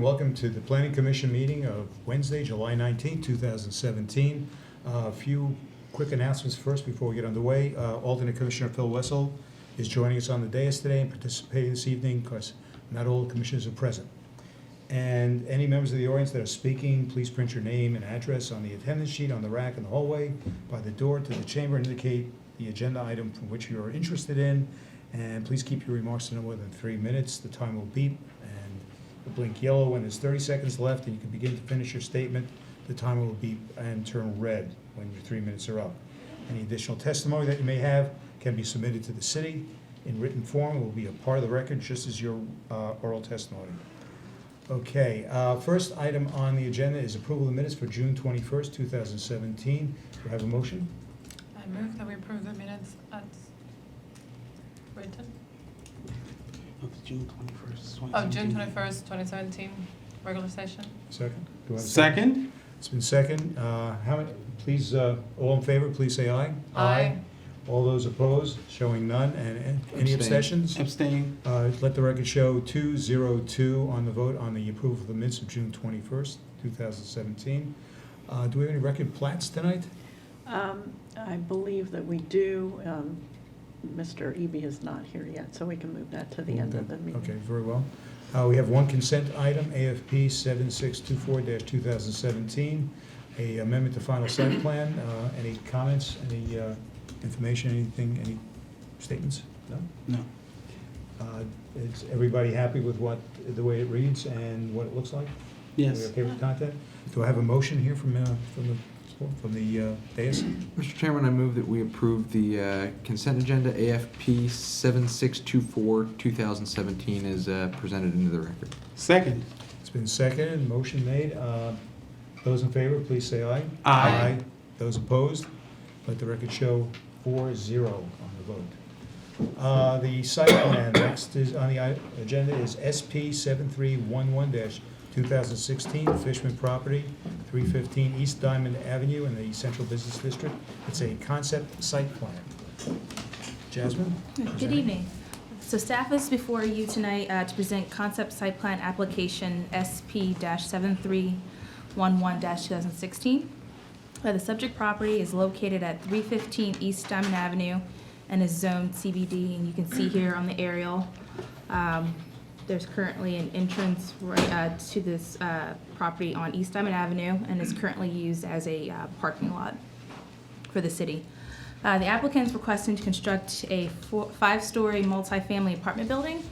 and welcome to the Planning Commission meeting of Wednesday, July 19, 2017. A few quick announcements first before we get underway. Alternate Commissioner Phil Wessel is joining us on the dais today and participating this evening because not all commissioners are present. And any members of the audience that are speaking, please print your name and address on the attendance sheet on the rack in the hallway by the door to the chamber and indicate the agenda item from which you are interested in. And please keep your remarks to no more than 3 minutes. The time will beep and will blink yellow when there's 30 seconds left, and you can begin to finish your statement. The timer will beep and turn red when your 3 minutes are up. Any additional testimony that you may have can be submitted to the city in written form. It will be a part of the record, just as your oral testimony. Okay, first item on the agenda is approval of the minutes for June 21st, 2017. Do I have a motion? I move that we approve the minutes as written. Of June 21st, Oh, June 21st, 2017, regular session. Second? Do I have a Second? It's been second. How many, please, all in favor, please say aye. Aye. All those opposed, showing none, and any abstentions? Abstain. Let the record show 202 on the vote on the approval of the minutes of June 21st, 2017. Do we have any record plats tonight? I believe that we do. Mr. Eby is not here yet, so we can move that to the end of the meeting. Okay, very well. We have one consent item, AFP 7624-2017, a amendment to final site plan. Any comments, any information, anything, any statements? No? No. Is everybody happy with the way it reads and what it looks like? Are we Yes. okay with the content? Do I have a motion here from the dais? Mr. Chairman, I move that we approve the consent agenda AFP 7624-2017 as presented into the record. Second. It's been seconded, motion made. Those in favor, please say aye. Aye. Those opposed, let the record show 4-0 on the vote. The site plan next is on the agenda is SP 7311-2016, Fishman property, 315 East Diamond Avenue in the Central Business District. It's a concept site plan. Jasmine? Good evening. So staff is before you tonight to present concept site plan application SP-7311-2016. The subject property is located at 315 East Diamond Avenue and is zoned CBD, and you can see here on the aerial there's currently an entrance right to this property on East Diamond Avenue and is currently used as a parking lot for the city. The applicant is requesting to construct a 5-story multifamily apartment building,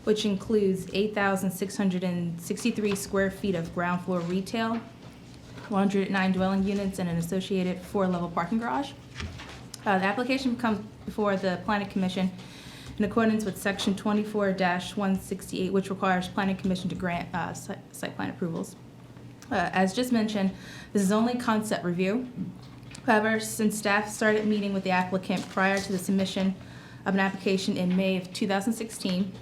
which includes 8,663 square feet of ground floor retail, 109 dwelling units, and an associated 4-level parking garage. The application comes before the Planning Commission in accordance with Section 24-168, which requires Planning Commission to grant site plan approvals. As just mentioned, this is only concept review. However, since staff started meeting with the applicant prior to the submission of an application in May of 2016,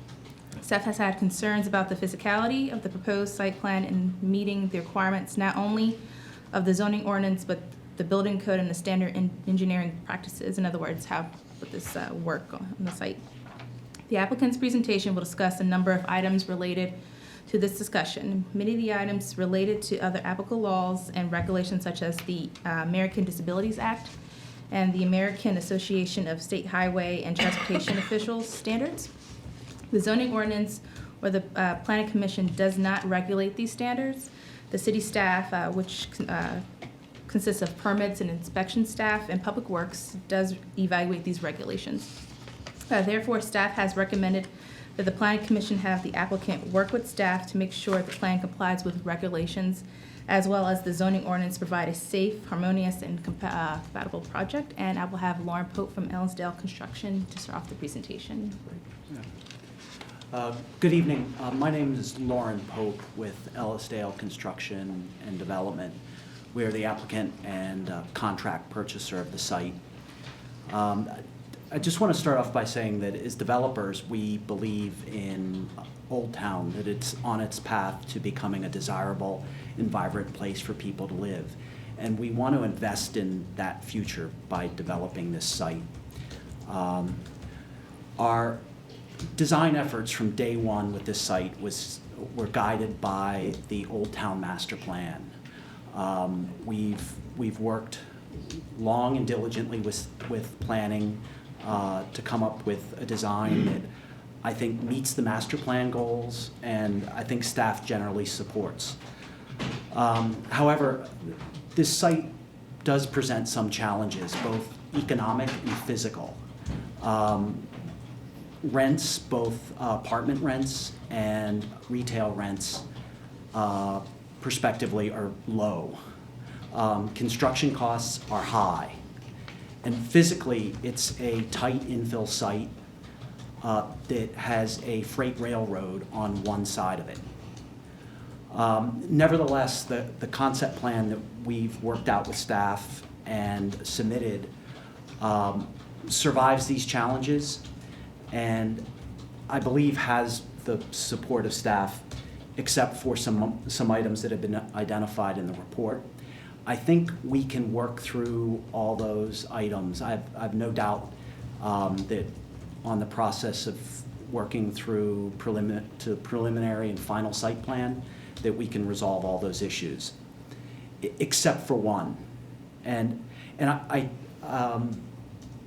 staff has had concerns about the physicality of the proposed site plan and meeting the requirements not only of the zoning ordinance, but the building code and the standard engineering practices. In other words, how would this work on the site? The applicant's presentation will discuss a number of items related to this discussion. Many of the items related to other applicable laws and regulations such as the American Disabilities Act and the American Association of State Highway and Transportation Officials standards. The zoning ordinance or the Planning Commission does not regulate these standards. The city staff, which consists of permits and inspection staff and public works, does evaluate these regulations. Therefore, staff has recommended that the Planning Commission have the applicant work with staff to make sure the plan complies with regulations, as well as the zoning ordinance provide a safe, harmonious, and compatible project. And I will have Lauren Pope from Ellisdale Construction to start off the presentation. Good evening. My name is Lauren Pope with Ellisdale Construction and Development. We are the applicant and contract purchaser of the site. I just want to start off by saying that as developers, we believe in Old Town, that it's on its path to becoming a desirable and vibrant place for people to live. And we want to invest in that future by developing this site. Our design efforts from day one with this site was we're guided by the Old Town Master Plan. We've worked long and diligently with planning to come up with a design that I think meets the master plan goals, and I think staff generally supports. However, this site does present some challenges, both economic and physical. Rents, both apartment rents and retail rents, prospectively, are low. Construction costs are high. And physically, it's a tight infill site that has a freight railroad on one side of it. Nevertheless, the concept plan that we've worked out with staff and submitted survives these challenges, and I believe has the support of staff, except for some items that have been identified in the report. I think we can work through all those items. I've no doubt that on the process of working through preliminary and final site plan, that we can resolve all those issues, except for one. And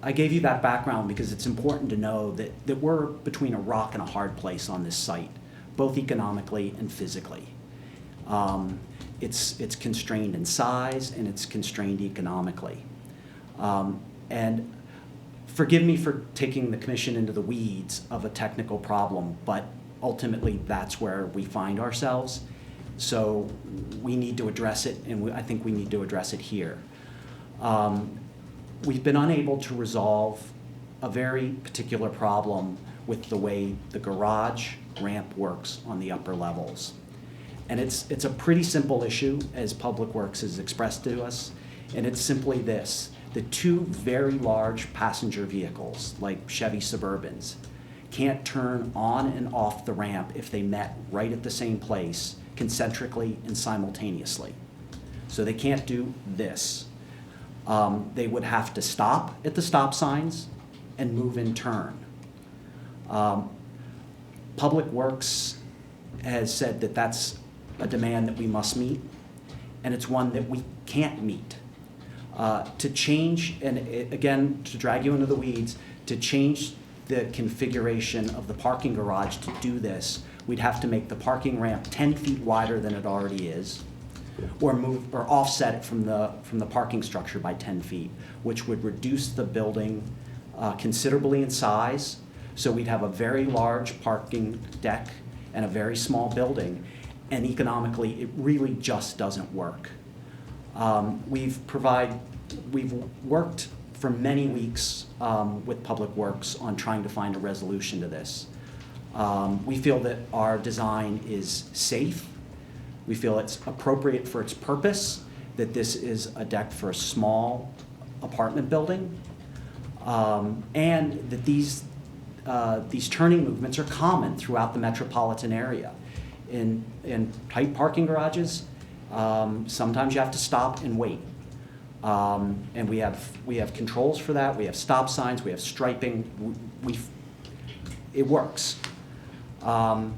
I gave you that background because it's important to know that we're between a rock and a hard place on this site, both economically and physically. It's constrained in size and it's constrained economically. And forgive me for taking the commission into the weeds of a technical problem, but ultimately that's where we find ourselves. So we need to address it, and I think we need to address it here. We've been unable to resolve a very particular problem with the way the garage ramp works on the upper levels. And it's a pretty simple issue, as Public Works has expressed to us, and it's simply this. The two very large passenger vehicles, like Chevy Suburbans, can't turn on and off the ramp if they met right at the same place, concentrically and simultaneously. So they can't do this. They would have to stop at the stop signs and move in turn. Public Works has said that that's a demand that we must meet, and it's one that we can't meet. To change, and again, to drag you into the weeds, to change the configuration of the parking garage to do this, we'd have to make the parking ramp 10 feet wider than it already is, or offset it from the parking structure by 10 feet, which would reduce the building considerably in size. So we'd have a very large parking deck and a very small building, and economically, it really just doesn't work. We've worked for many weeks with Public Works on trying to find a resolution to this. We feel that our design is safe. We feel it's appropriate for its purpose, that this is a deck for a small apartment building, and that these turning movements are common throughout the metropolitan area. In tight parking garages, sometimes you have to stop and wait. And we have controls for that. We have stop signs. We have striping. It works. On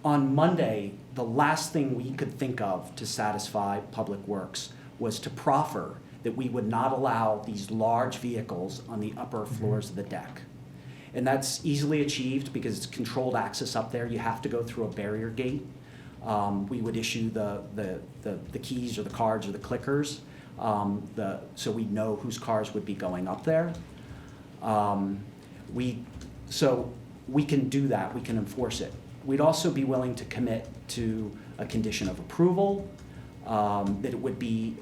Monday, the last thing we could think of to satisfy Public Works was to proffer that we would not allow these large vehicles on the upper floors of the deck. And that's easily achieved because it's controlled access up there. You have to go through a barrier gate. We would issue the keys or the cards or the clickers so we know whose cars would be going up there. So we can do that. We can enforce it. We'd also be willing to commit to a condition of approval, that it would be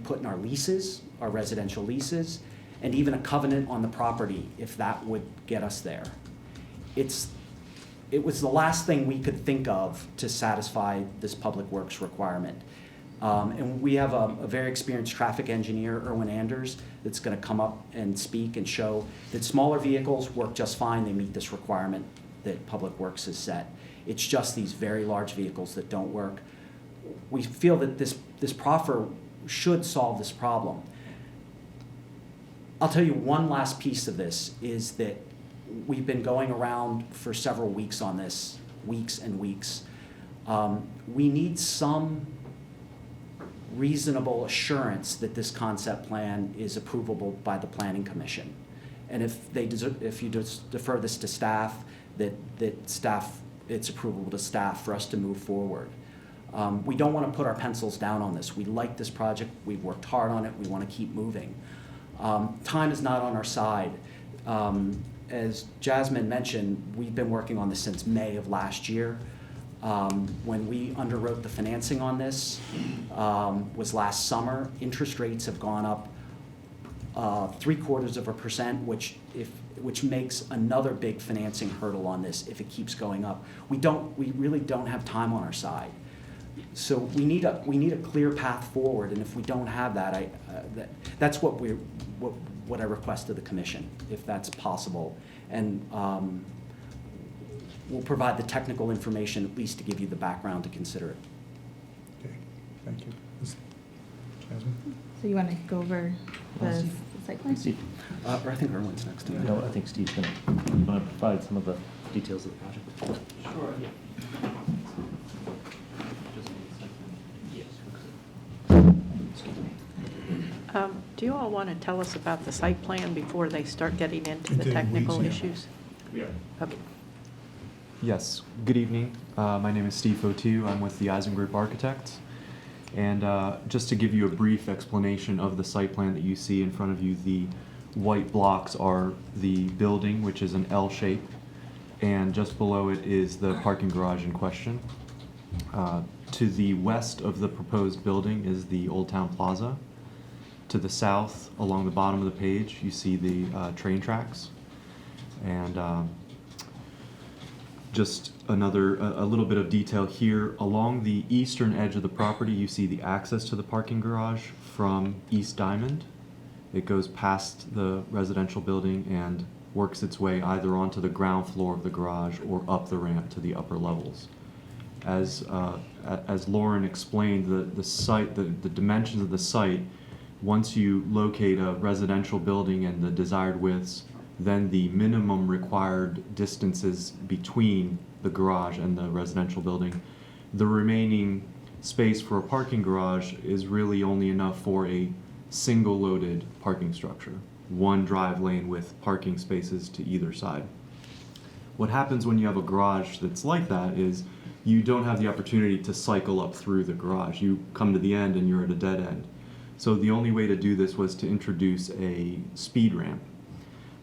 put in our leases, our residential leases, and even a covenant on the property if that would get us there. It was the last thing we could think of to satisfy this Public Works requirement. And we have a very experienced traffic engineer, Erwin Anders, that's going to come up and speak and show that smaller vehicles work just fine. They meet this requirement that Public Works has set. It's just these very large vehicles that don't work. We feel that this proffer should solve this problem. I'll tell you one last piece of this is that we've been going around for several weeks on this, weeks and weeks. We need some reasonable assurance that this concept plan is approvable by the Planning Commission. And if you just defer this to staff, that staff, it's approvable to staff for us to move forward. We don't want to put our pencils down on this. We like this project. We've worked hard on it. We want to keep moving. Time is not on our side. As Jasmine mentioned, we've been working on this since May of last year. When we underwrote the financing on this was last summer. Interest rates have gone up 0.75%, which makes another big financing hurdle on this if it keeps going up. We really don't have time on our side. So we need a clear path forward, and if we don't have that, that's what I request of the commission, if that's possible, and we'll provide the technical information at least to give you the background to consider it. Okay, thank you. Ms. Jasmine? So you want to go over the site plan? Steve, Or I think Erwin's next to me. no, I think Steve's going to provide some of the details of the project. Sure. Do you all want to tell us about the site plan before they start getting into Into the the technical weeds, yeah. issues? Yeah. Okay. Yes, good evening. My name is Steve Fotu. I'm with the Eisen Group Architects. And just to give you a brief explanation of the site plan that you see in front of you, the white blocks are the building, which is an L shape, and just below it is the parking garage in question. To the west of the proposed building is the Old Town Plaza. To the south, along the bottom of the page, you see the train tracks. And just a little bit of detail here. Along the eastern edge of the property, you see the access to the parking garage from East Diamond. It goes past the residential building and works its way either onto the ground floor of the garage or up the ramp to the upper levels. As Lauren explained, the site, the dimensions of the site, once you locate a residential building and the desired widths, then the minimum required distances between the garage and the residential building. The remaining space for a parking garage is really only enough for a single loaded parking structure, one drive lane with parking spaces to either side. What happens when you have a garage that's like that is you don't have the opportunity to cycle up through the garage. You come to the end and you're at a dead end. So the only way to do this was to introduce a speed ramp.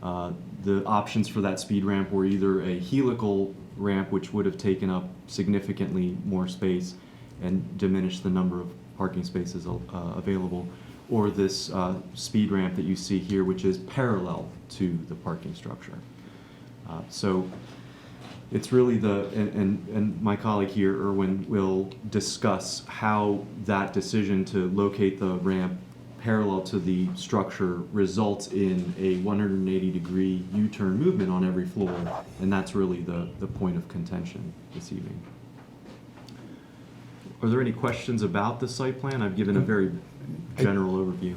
The options for that speed ramp were either a helical ramp, which would have taken up significantly more space and diminished the number of parking spaces available, or this speed ramp that you see here, which is parallel to the parking structure. So it's really and my colleague here, Erwin, will discuss how that decision to locate the ramp parallel to the structure results in a 180-degree U-turn movement on every floor, and that's really the point of contention this evening. Are there any questions about the site plan? I've given a very general overview.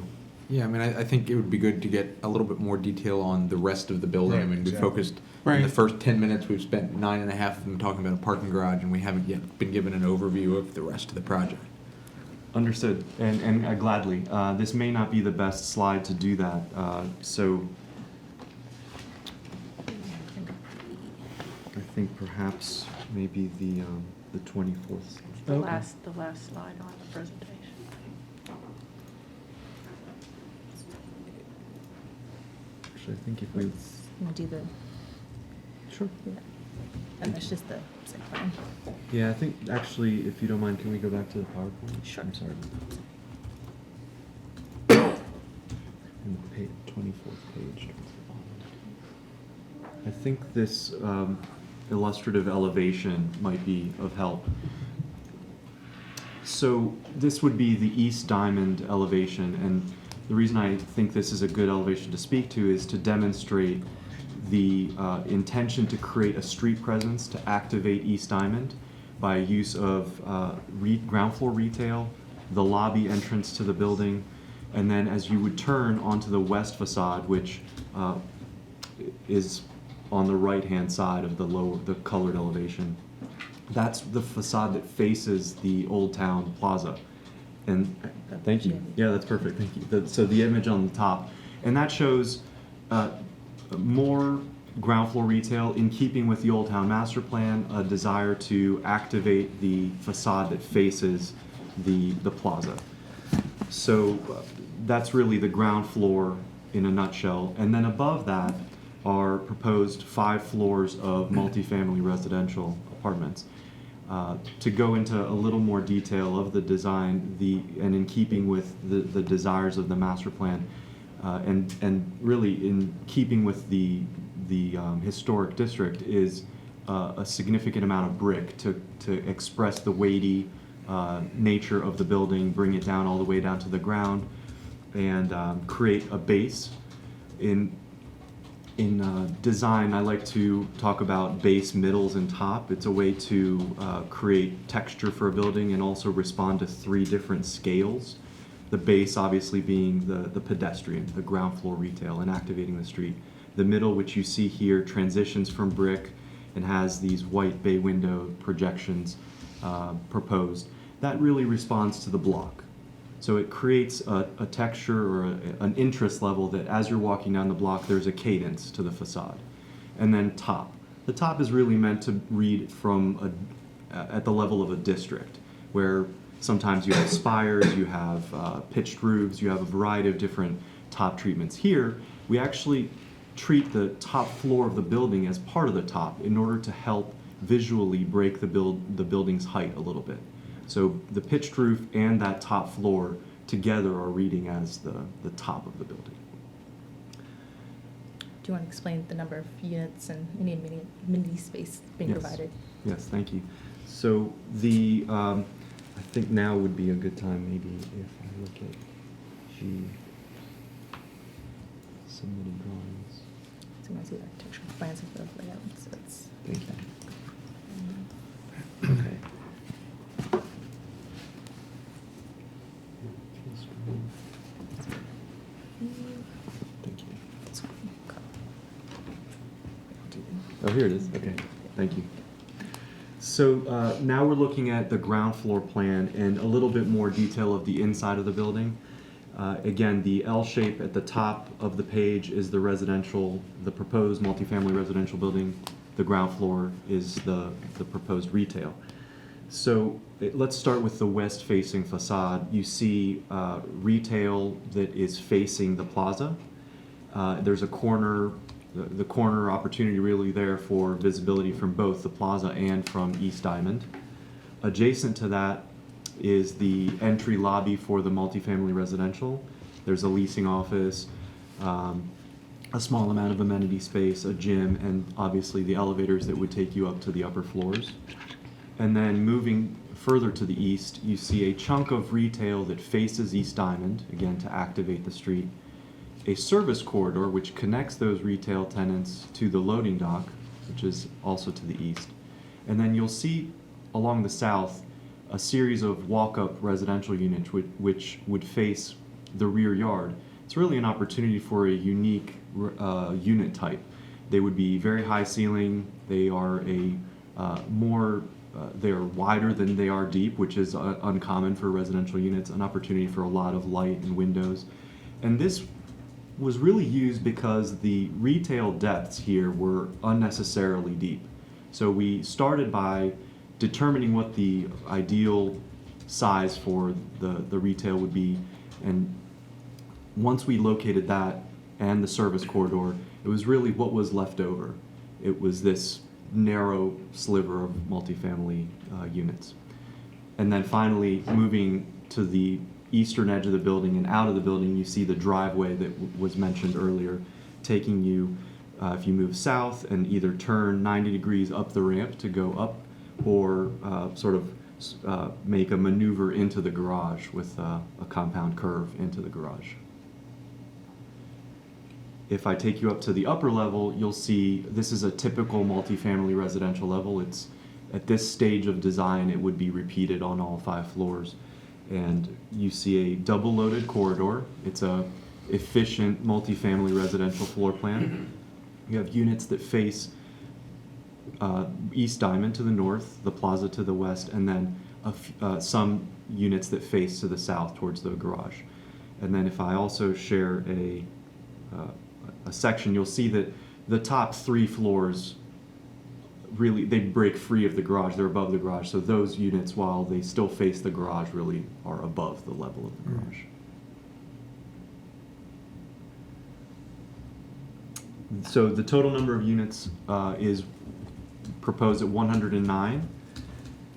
Yeah, I mean, I think it would be good to get a little bit more detail on the rest of the building. Right, I mean, exactly. we focused, in the first 10 minutes, we've spent 9.5 of them talking about a parking garage, and we haven't yet been given an overview of the rest of the project. Understood, and gladly. This may not be the best slide to do that, so I think perhaps maybe the 24th. The last slide on the presentation. Actually, I think if we... You want to do the, Sure. yeah. And that's just the site plan. Yeah, I think, actually, if you don't mind, can we go back to the PowerPoint? Sure. I'm sorry. And the 24th page. towards the bottom. I think this illustrative elevation might be of help. So this would be the East Diamond elevation, and the reason I think this is a good elevation to speak to is to demonstrate the intention to create a street presence to activate East Diamond by use of ground floor retail, the lobby entrance to the building, And then as you would turn onto the west facade, which is on the right-hand side of the colored elevation, that's the facade that faces the Old Town Plaza. And thank you. Yeah, that's perfect. Thank you. So the image on the top, and that shows more ground floor retail in keeping with the Old Town Master Plan, a desire to activate the facade that faces the plaza. So that's really the ground floor in a nutshell. And then above that are proposed 5 floors of multifamily residential apartments. To go into a little more detail of the design, and in keeping with the desires of the master plan, and really in keeping with the historic district, is a significant amount of brick to express the weighty nature of the building, bring it down all the way down to the ground, and create a base. In design, I like to talk about base, middles, and top. It's a way to create texture for a building and also respond to 3 different scales. The base obviously being the pedestrian, the ground floor retail, and activating the street. The middle, which you see here, transitions from brick and has these white bay window projections proposed. That really responds to the block. So it creates a texture or an interest level that as you're walking down the block, there's a cadence to the facade. And then top. The top is really meant to read from at the level of a district, where sometimes you have spires, you have pitched roofs, you have a variety of different top treatments. Here, we actually treat the top floor of the building as part of the top in order to help visually break the building's height a little bit. So the pitched roof and that top floor together are reading as the top of the building. Do you want to explain the number of units and any amenity space being Yes. provided? Yes, thank you. So I think now would be a good time maybe if I look at G submitted drawings. So you want to see the architectural plans of the layout, so it's. Thank you. Okay. Thank you. Oh, here it is. Okay, thank you. So now we're looking at the ground floor plan and a little bit more detail of the inside of the building. Again, the L shape at the top of the page is the proposed multifamily residential building. The ground floor is the proposed retail. So let's start with the west-facing facade. You see retail that is facing the plaza. There's a corner, the corner opportunity really there for visibility from both the plaza and from East Diamond. Adjacent to that is the entry lobby for the multifamily residential. There's a leasing office, a small amount of amenity space, a gym, and obviously the elevators that would take you up to the upper floors. And then moving further to the east, you see a chunk of retail that faces East Diamond, again to activate the street. A service corridor which connects those retail tenants to the loading dock, which is also to the east. And then you'll see along the south a series of walk-up residential units which would face the rear yard. It's really an opportunity for a unique unit type. They would be very high ceiling. They are they are wider than they are deep, which is uncommon for residential units, an opportunity for a lot of light and windows. And this was really used because the retail depths here were unnecessarily deep. So we started by determining what the ideal size for the retail would be, and once we located that and the service corridor, it was really what was left over. It was this narrow sliver of multifamily units. And then finally, moving to the eastern edge of the building and out of the building, you see the driveway that was mentioned earlier, taking you, if you move south and either turn 90 degrees up the ramp to go up, or sort of make a maneuver into the garage with a compound curve into the garage. If I take you up to the upper level, you'll see this is a typical multifamily residential level. It's at this stage of design, it would be repeated on all 5 floors. And you see a double-loaded corridor. It's a efficient multifamily residential floor plan. You have units that face East Diamond to the north, the plaza to the west, and then some units that face to the south towards the garage. And then if I also share a section, you'll see that the top 3 floors really, they break free of the garage. They're above the garage. So those units, while they still face the garage, really are above the level of the garage. So the total number of units is proposed at 109,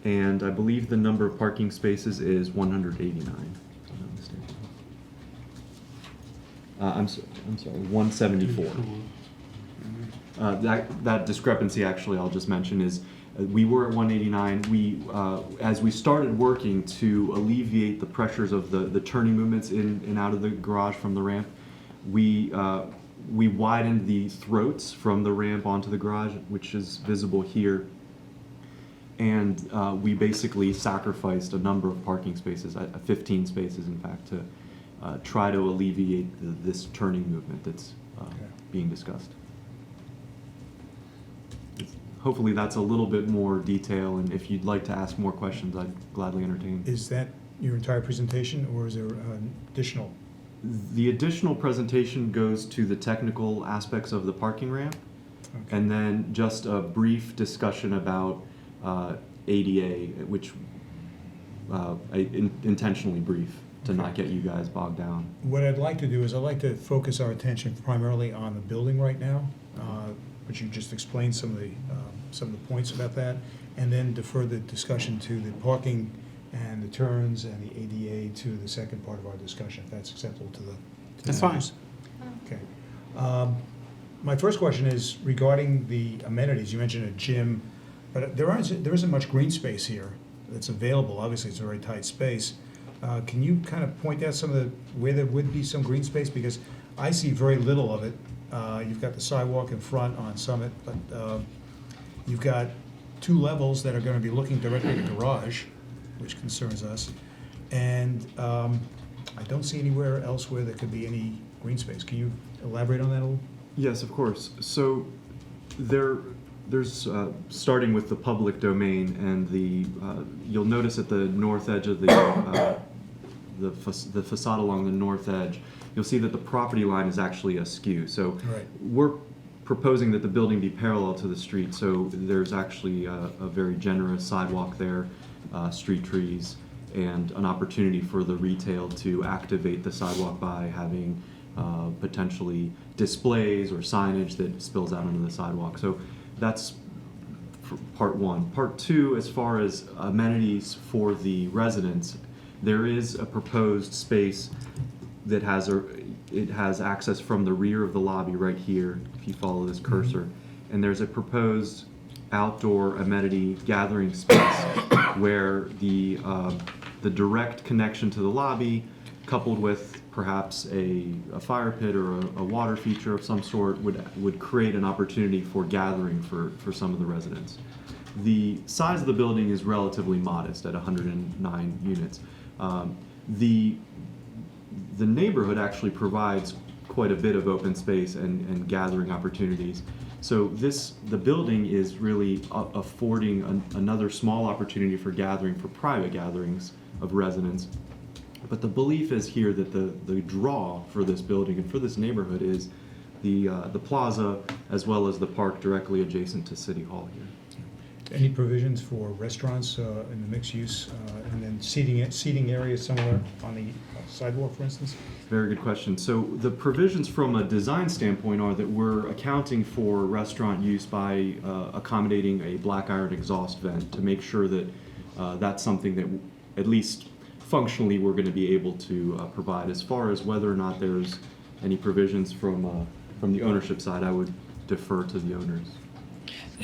and I believe the number of parking spaces is 189. If I'm not mistaken. I'm sorry, 174. That discrepancy, actually, I'll just mention, is we were at 189. We, as we started working to alleviate the pressures of the turning movements in and out of the garage from the ramp, we widened the throats from the ramp onto the garage, which is visible here. And we basically sacrificed a number of parking spaces, 15 spaces in fact, to try to alleviate this turning movement that's being discussed. Hopefully that's a little bit more detail, and if you'd like to ask more questions, I'd gladly entertain. Is that your entire presentation, or is there additional? The additional presentation goes to the technical aspects of the parking ramp, Okay. and then just a brief discussion about ADA, which intentionally brief to not get you guys bogged down. What I'd like to do is I'd like to focus our attention primarily on the building right now, which you just explained some of the points about that, and then defer the discussion to the parking and the turns and the ADA to the second part of our discussion, if that's acceptable to the That's fine. members. Okay. My first question is regarding the amenities. You mentioned a gym, but there isn't much green space here that's available. Obviously, it's a very tight space. Can you kind of point out where there would be some green space? Because I see very little of it. You've got the sidewalk in front on Summit, but you've got 2 levels that are going to be looking directly at the garage, which concerns us. And I don't see anywhere else where there could be any green space. Can you elaborate on that a little? Yes, of course. So there's starting with the public domain, and you'll notice at the north edge of the facade along the north edge, you'll see that the property line is actually askew. So Right. we're proposing that the building be parallel to the street, so there's actually a very generous sidewalk there, street trees, and an opportunity for the retail to activate the sidewalk by having potentially displays or signage that spills out onto the sidewalk. So that's part 1. Part 2, as far as amenities for the residents, there is a proposed space that has access from the rear of the lobby right here, if you follow this cursor. And there's a proposed outdoor amenity gathering space where the direct connection to the lobby, coupled with perhaps a fire pit or a water feature of some sort, would create an opportunity for gathering for some of the residents. The size of the building is relatively modest at 109 units. The neighborhood actually provides quite a bit of open space and gathering opportunities. So the building is really affording another small opportunity for private gatherings of residents. But the belief is here that the draw for this building and for this neighborhood is the plaza, as well as the park directly adjacent to City Hall here. Any provisions for restaurants in the mixed use, and then seating areas somewhere on the sidewalk, for instance? Very good question. So the provisions from a design standpoint are that we're accounting for restaurant use by accommodating a black iron exhaust vent to make sure that that's something that at least functionally we're going to be able to provide. As far as whether or not there's any provisions from the ownership side, I would defer to the owners.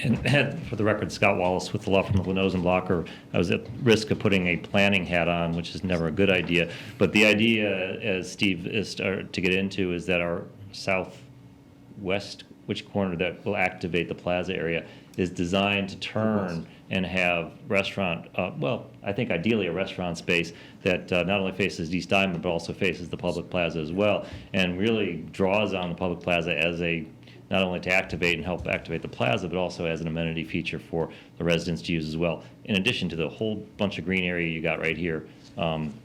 And for the record, Scott Wallace with the law firm of Lanoes and Blocker. I was at risk of putting a planning hat on, which is never a good idea. But the idea, as Steve is to get into, is that our southwest, which corner that will activate the plaza area, is designed to turn and have restaurant, well, I think ideally a restaurant space that not only faces East Diamond, but also faces the public plaza as well, and really draws on the public plaza as a, not only to activate and help activate the plaza, but also as an amenity feature for the residents to use as well, in addition to the whole bunch of green area you got right here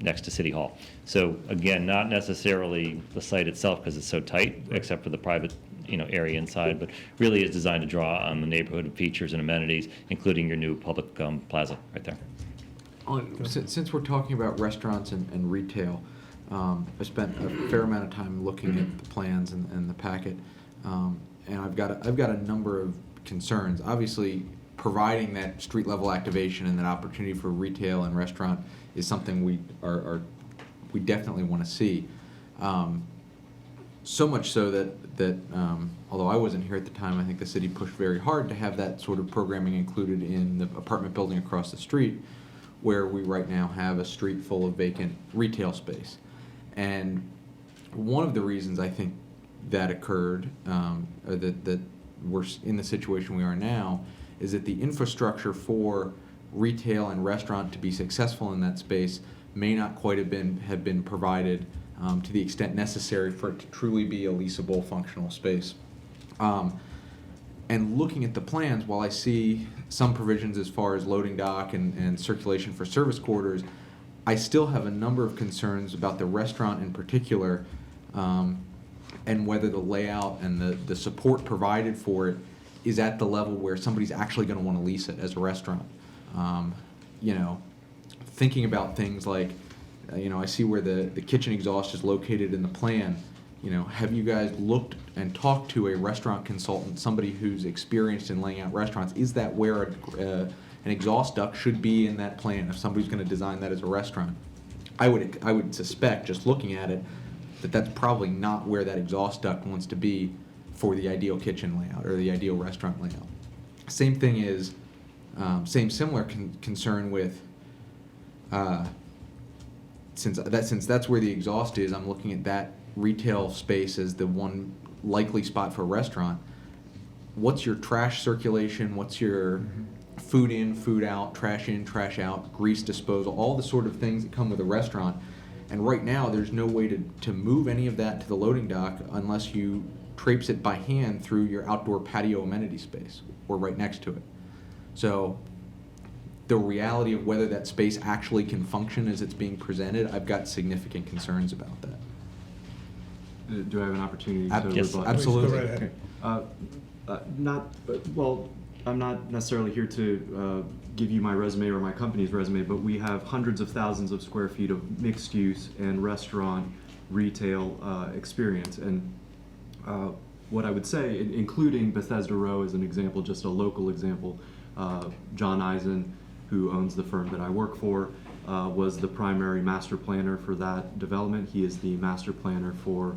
next to City Hall. So again, not necessarily the site itself because it's so tight, except for the private area inside, but really is designed to draw on the neighborhood features and amenities, including your new public plaza right there. Since we're talking about restaurants and retail, I spent a fair amount of time looking at the plans and the packet, and I've got a number of concerns. Obviously, providing that street level activation and that opportunity for retail and restaurant is something we definitely want to see. So much so that although I wasn't here at the time, I think the city pushed very hard to have that sort of programming included in the apartment building across the street, where we right now have a street full of vacant retail space. And one of the reasons I think that occurred, or that we're in the situation we are now, is that the infrastructure for retail and restaurant to be successful in that space may not quite have been provided to the extent necessary for it to truly be a leasable, functional space. And looking at the plans, while I see some provisions as far as loading dock and circulation for service corridors, I still have a number of concerns about the restaurant in particular, and whether the layout and the support provided for it is at the level where somebody's actually going to want to lease it as a restaurant. Thinking about things like, I see where the kitchen exhaust is located in the plan. Have you guys looked and talked to a restaurant consultant, somebody who's experienced in laying out restaurants? Is that where an exhaust duct should be in that plan if somebody's going to design that as a restaurant? I would suspect, just looking at it, that that's probably not where that exhaust duct wants to be for the ideal kitchen layout or the ideal restaurant layout. Same thing is, similar concern with, since that's where the exhaust is, I'm looking at that retail space as the one likely spot for a restaurant. What's your trash circulation? What's your food in, food out, trash in, trash out, grease disposal, all the sort of things that come with a restaurant? And right now, there's no way to move any of that to the loading dock unless you traipse it by hand through your outdoor patio amenity space or right next to it. So the reality of whether that space actually can function as it's being presented, I've got significant concerns about that. Do I have an opportunity to Yes. rebut? Absolutely. Go right ahead. I'm not necessarily here to give you my resume or my company's resume, but we have hundreds of thousands of square feet of mixed use and restaurant retail experience. And what I would say, including Bethesda Row as an example, just a local example, John Eisen, who owns the firm that I work for, was the primary master planner for that development. He is the master planner for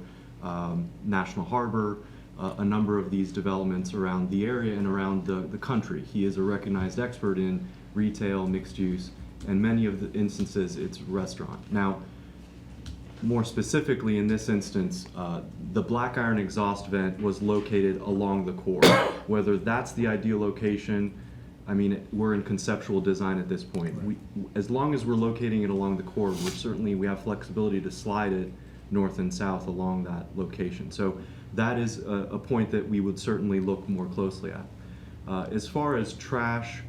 National Harbor, a number of these developments around the area and around the country. He is a recognized expert in retail, mixed use, and many of the instances it's restaurant. Now, more specifically in this instance, the black iron exhaust vent was located along the core. Whether that's the ideal location, I mean, we're in conceptual design at this point. Right. As long as we're locating it along the core, we have flexibility to slide it north and south along that location. So that is a point that we would certainly look more closely at. As far as trash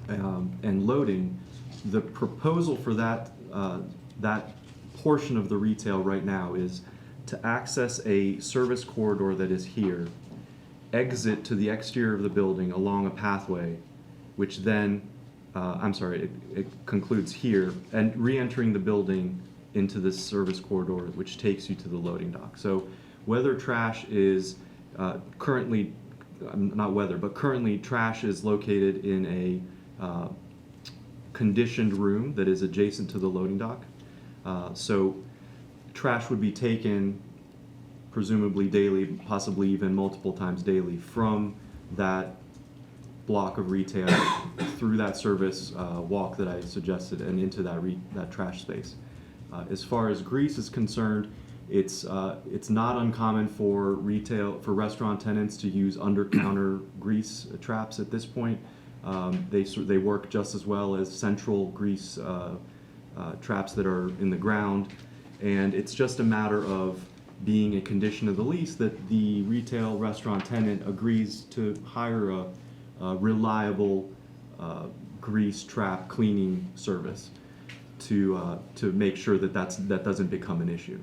and loading, the proposal for that portion of the retail right now is to access a service corridor that is here, exit to the exterior of the building along a pathway, which then, it concludes here, and re-entering the building into this service corridor, which takes you to the loading dock. So whether trash is currently trash is located in a conditioned room that is adjacent to the loading dock. So trash would be taken presumably daily, possibly even multiple times daily, from that block of retail through that service walk that I suggested and into that trash space. As far as grease is concerned, it's not uncommon for restaurant tenants to use under-counter grease traps at this point. They work just as well as central grease traps that are in the ground, and it's just a matter of being a condition of the lease that the retail restaurant tenant agrees to hire a reliable grease trap cleaning service to make sure that that doesn't become an issue.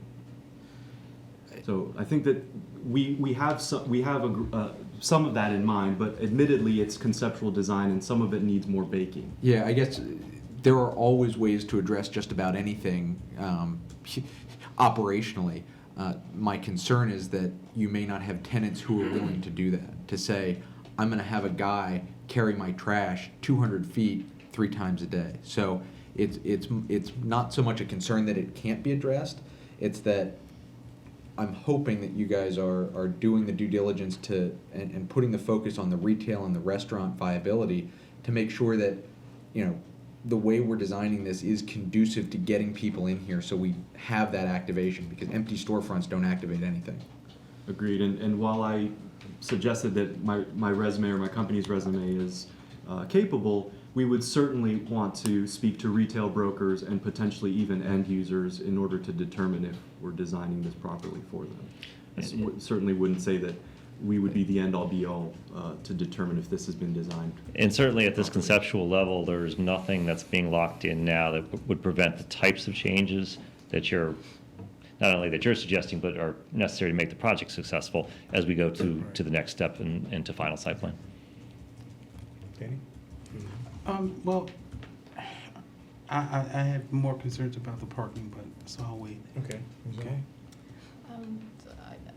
So I think that we have some of that in mind, but admittedly it's conceptual design and some of it needs more baking. Yeah, I guess there are always ways to address just about anything operationally. My concern is that you may not have tenants who are willing to do that, to say, I'm going to have a guy carry my trash 200 feet 3 times a day. So it's not so much a concern that it can't be addressed, it's that I'm hoping that you guys are doing the due diligence and putting the focus on the retail and the restaurant viability to make sure that, you know, the way we're designing this is conducive to getting people in here so we have that activation, because empty storefronts don't activate anything. Agreed. And while I suggested that my resume or my company's resume is capable, we would certainly want to speak to retail brokers and potentially even end users in order to determine if we're designing this properly for them. I certainly wouldn't say that we would be the end-all be-all to determine if this has been designed. And certainly at this conceptual level, there's nothing that's being locked in now that would prevent the types of changes that you're, not only that you're suggesting, but are necessary to make the project successful as we go to the next step and to final site plan. Danny? Well, I have more concerns about the parking, but so I'll wait. Okay. Okay.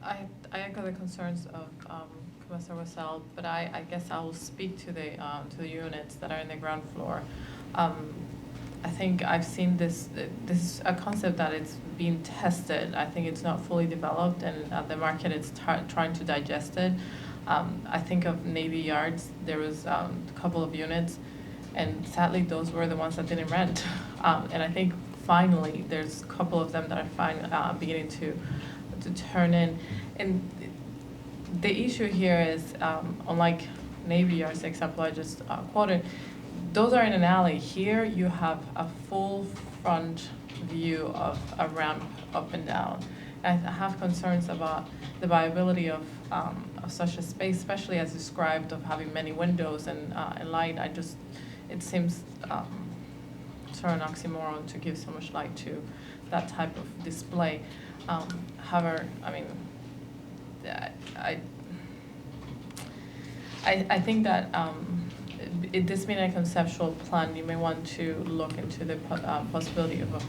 I echo the concerns of Commissioner Wassell, but I guess I will speak to the units that are in the ground floor. I think I've seen this is a concept that it's being tested. I think it's not fully developed, and the market is trying to digest it. I think of Navy Yards, there was a couple of units, and sadly those were the ones that didn't rent. And I think finally there's a couple of them that are beginning to turn in. And the issue here is, unlike Navy Yards, the example I just quoted, those are in an alley. Here you have a full front view of a ramp up and down. And I have concerns about the viability of such a space, especially as described, of having many windows and light. It seems sort of an oxymoron to give so much light to that type of display. However, I mean, I think that this being a conceptual plan, you may want to look into the possibility of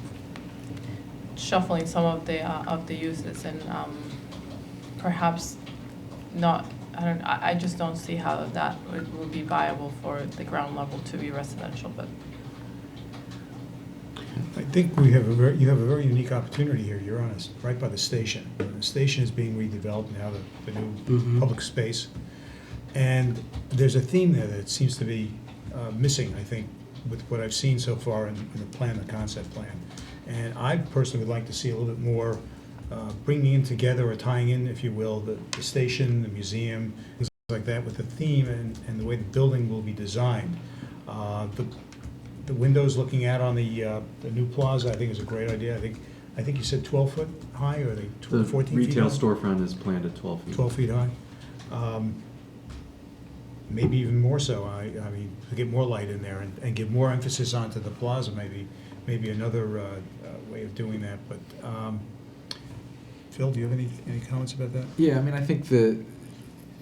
shuffling some of the uses and perhaps not. I just don't see how that would be viable for the ground level to be residential, but. I think you have a very unique opportunity here. You're on right by the station. The station is being redeveloped now, the new public space. And there's a theme there that seems to be missing, I think, with what I've seen so far in the concept plan. And I personally would like to see a little bit more bringing in together or tying in, if you will, the station, the museum, things like that with the theme and the way the building will be designed. The windows looking out on the new plaza, I think, is a great idea. I think you said 12 foot high, or are they 14 feet high? The retail storefront is planned at 12 feet. 12 feet high. Maybe even more so. I mean, to get more light in there and give more emphasis onto the plaza, maybe another way of doing that. But Phil, do you have any comments about that? Yeah, I mean, I think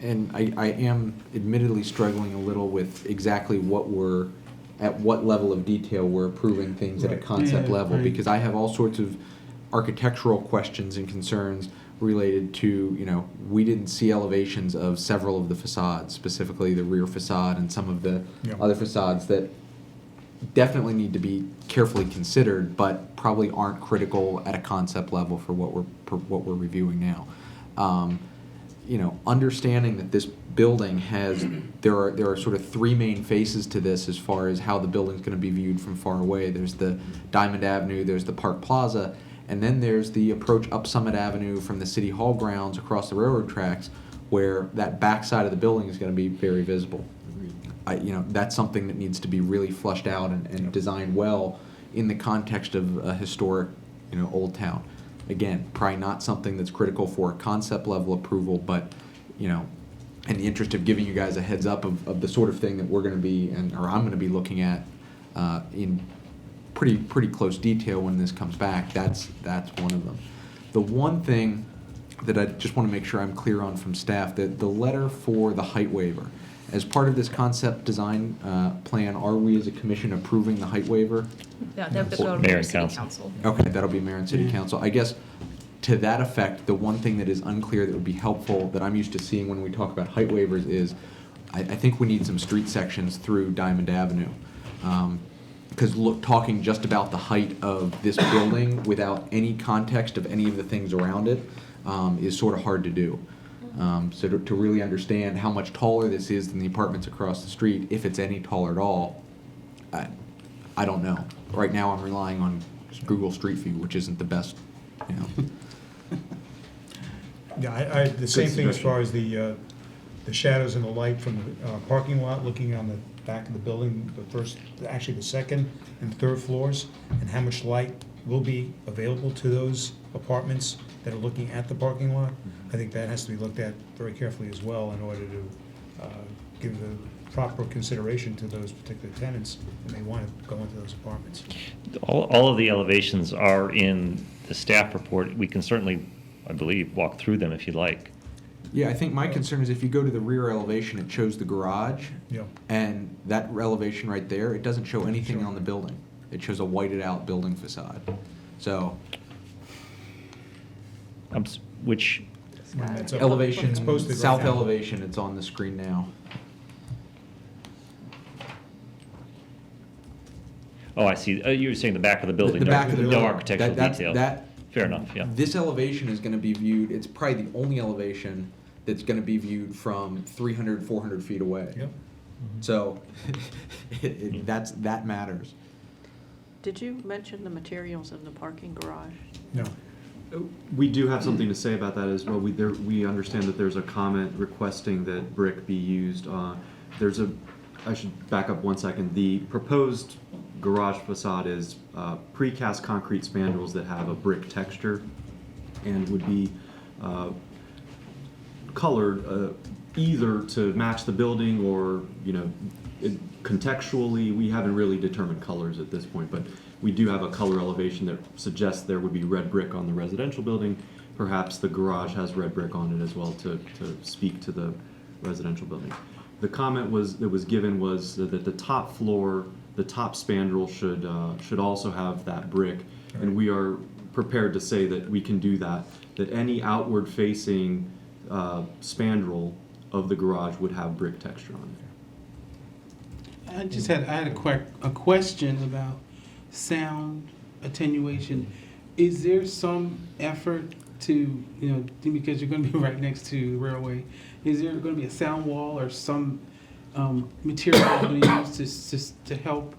and I am admittedly struggling a little with exactly at what level of detail we're approving things at a Right. concept Yeah, level, right. because I have all sorts of architectural questions and concerns related to, we didn't see elevations of several of the facades, specifically the rear facade and some of the Yeah. other facades that definitely need to be carefully considered, but probably aren't critical at a concept level for what we're reviewing now. Understanding that this building there are sort of 3 main faces to this as far as how the building's going to be viewed from far away. There's the Diamond Avenue, there's the Park Plaza, and then there's the approach up Summit Avenue from the City Hall grounds across the railroad tracks, where that back side of the building is going to be very visible. that's something that needs to be really flushed out and designed well in the context of a historic, old town. Again, probably not something that's critical for a concept level approval, but, in the interest of giving you guys a heads up of the sort of thing that we're going to be, or I'm going to be looking at in pretty close detail when this comes back, that's one of them. The one thing that I just want to make sure I'm clear on from staff, that the letter for the height waiver, as part of this concept design plan, are we as a commission approving the height waiver? Yeah, that would go to Mayor Mayor and City Council. Council. Okay, that'll be mayor and city Yeah. council. I guess to that effect, the one thing that is unclear that would be helpful, that I'm used to seeing when we talk about height waivers, is I think we need some street sections through Diamond Avenue. Because talking just about the height of this building without any context of any of the things around it is sort of hard to do. So to really understand how much taller this is than the apartments across the street, if it's any taller at all, I don't know. Right now, I'm relying on just Google Street View, which isn't the best, Yeah, the same thing as far as the shadows and the light from the parking lot, looking on the back of the building, actually the second and third floors, and how much light will be available to those apartments that are looking at the parking lot. I think that has to be looked at very carefully as well in order to give the proper consideration to those particular tenants that may want to go into those apartments. All of the elevations are in the staff report. We can certainly, I believe, walk through them if you'd like. Yeah, I think my concern is if you go to the rear elevation, it shows the garage, Yeah. and that elevation right there, it doesn't show anything on the building. It shows a whited out building facade. So Which, When that's up- elevation, it's posted right south now. elevation, it's on the screen now. oh, I see. You were saying the back of the building. The back of the No building. architectural That's- detail. that- Fair enough, yeah. This elevation is going to be viewed, it's probably the only elevation that's going to be viewed from 300, 400 feet away. Yep. So that matters. Did you mention the materials in the parking garage? No. We do have something to say about that as well. We understand that there's a comment requesting that brick be used. I should back up 1 second. The proposed garage facade is precast concrete spandrels that have a brick texture and would be colored either to match the building or, contextually. We haven't really determined colors at this point, but we do have a color elevation that suggests there would be red brick on the residential building. Perhaps the garage has red brick on it as well to speak to the residential building. The comment that was given was that the top floor, the top spandrel should also have that brick, and we are prepared to say that we can do that. That any outward facing spandrel of the garage would have brick texture on it. I had a question about sound attenuation. Is there some effort to, because you're going to be right next to the railway, is there going to be a sound wall or some material going to be used to help,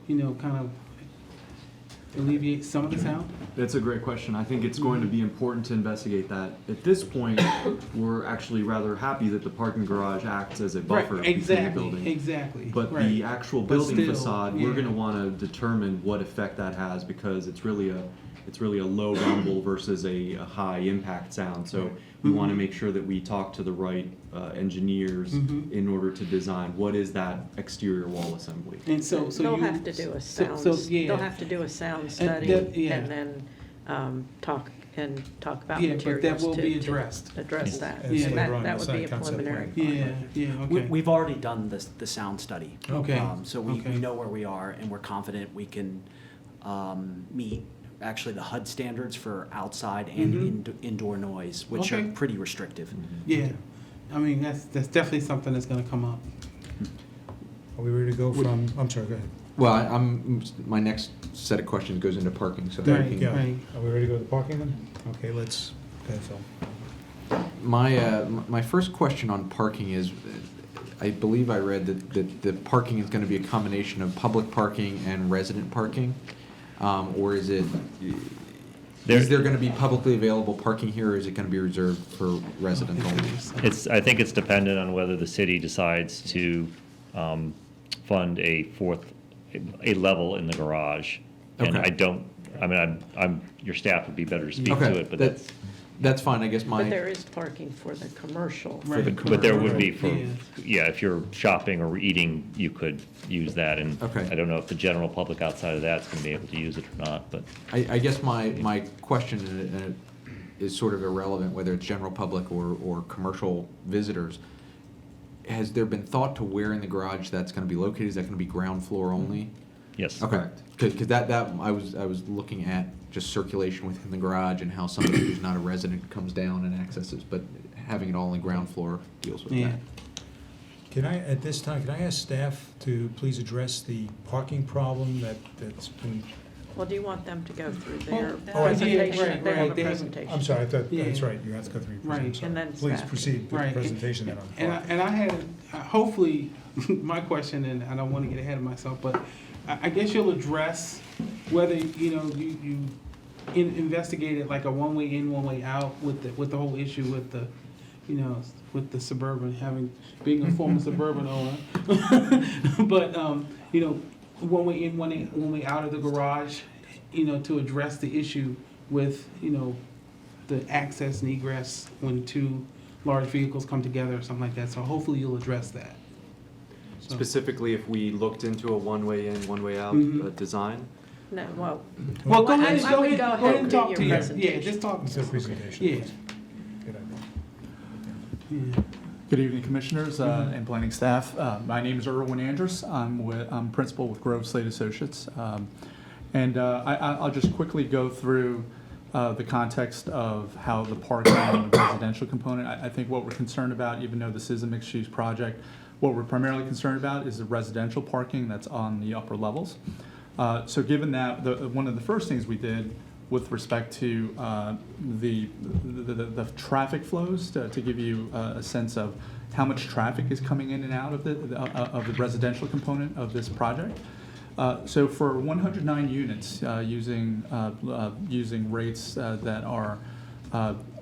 kind of alleviate some of the sound? That's a great question. I think it's going to be important to investigate that. At this point, we're actually rather happy that the parking garage acts as a buffer between the building. Exactly. But right. the actual But building still, facade, yeah. we're going to want to determine what effect that has, because it's really a low rumble versus a high impact sound. So we want to make sure that we talk to the right engineers in order to design what is that exterior wall assembly. And so They'll you, have to do a sound, yeah. they'll have to do a sound study yeah. and then talk about Yeah, but that materials will be to addressed. address that. As Yeah. later on in That the would be a site concept preliminary. plan. Yeah, okay. We've already done the sound study. Okay. So we Okay. know where we are, and we're confident we can meet actually the HUD standards for outside and indoor noise, which Okay. are pretty restrictive. Yeah, I mean, that's definitely something that's gonna come up. Are we ready to go from, I'm sorry, go ahead. Well, my next set of questions goes into parking, so Right, we can- Yeah. right. Are we ready to go to the parking then? Okay, go ahead, Phil. My first question on parking is, I believe I read that the parking is going to be a combination of public parking and resident parking, or is it? Is there going to be publicly available parking here, or is it going to be reserved for residents only? I think it's dependent on whether the city decides to fund a level in the garage. And Okay. your staff would be better to speak Okay, to it, but that's fine, I guess But there is parking for the commercial. Right. but there would be for, Yeah. if you're shopping or eating, you could use that. And Okay. I don't know if the general public outside of that's gonna be able to use it or not, but. I guess my question, and it is sort of irrelevant whether it's general public or commercial visitors. Has there been thought to where in the garage that's gonna be located? Is that gonna be ground floor only? Yes. Okay, because that I was looking at just circulation within the garage and how somebody who's not a resident comes down and accesses, but having it all in ground floor deals with Yeah. that. Can I, at this time, can I ask staff to please address the parking problem that's been, Well, do you want them to go through their Oh, I did. presentation? Right, They have right, a they have- presentation. I'm sorry, I thought, Yeah. that's right, you have to go through your Right. presentation. And then Please staff. proceed with the Right. presentation then on parking. And I had, hopefully, my question, and I don't want to get ahead of myself, but I guess you'll address whether, you investigated like a one-way in, one-way out with the whole issue with the, with the suburban, being a former suburban owner. But, one-way in, one-way out of the garage, to address the issue with, the access and egress when two large vehicles come together or something like that. So hopefully you'll address that. So- Specifically, if we looked into a one-way in, one-way out Mhm. Design, No, well, Well, go I- ahead, I go would ahead, go go ahead ahead and and do talk your to you. Yeah, presentation. just talk. It's a presentation. Yeah. Good idea. Yeah. Good evening, Commissioners and planning staff. My name is Erwin Andrus. I'm principal with Grove Slade Associates. I'll just quickly go through the context of how the parking and the residential component. I think what we're concerned about, even though this is a mixed-use project, what we're primarily concerned about is the residential parking that's on the upper levels. So given that, one of the first things we did with respect to the traffic flows, to give you a sense of how much traffic is coming in and out of the residential component of this project. So for 109 units, using rates that are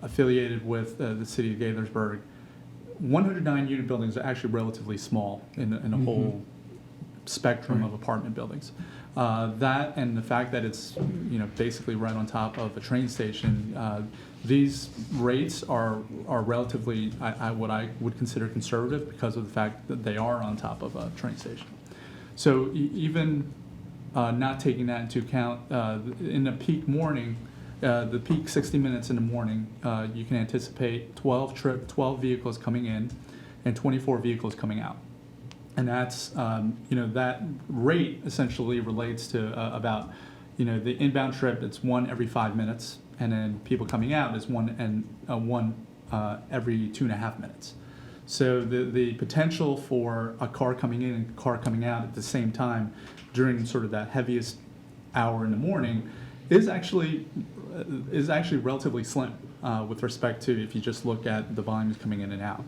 affiliated with the city of Gaithersburg, 109 unit buildings are actually relatively small in a whole spectrum of apartment buildings. That and the fact that it's basically right on top of a train station, these rates are relatively what I would consider conservative because of the fact that they are on top of a train station. So even not taking that into account, in the peak morning, the peak 60 minutes in the morning, you can anticipate 12 vehicles coming in and 24 vehicles coming out. And that's, that rate essentially relates to about, the inbound trip, it's one every 5 minutes, and then people coming out is one every 2.5 minutes. So the potential for a car coming in and a car coming out at the same time during sort of that heaviest hour in the morning is actually relatively slim with respect to if you just look at the volumes coming in and out.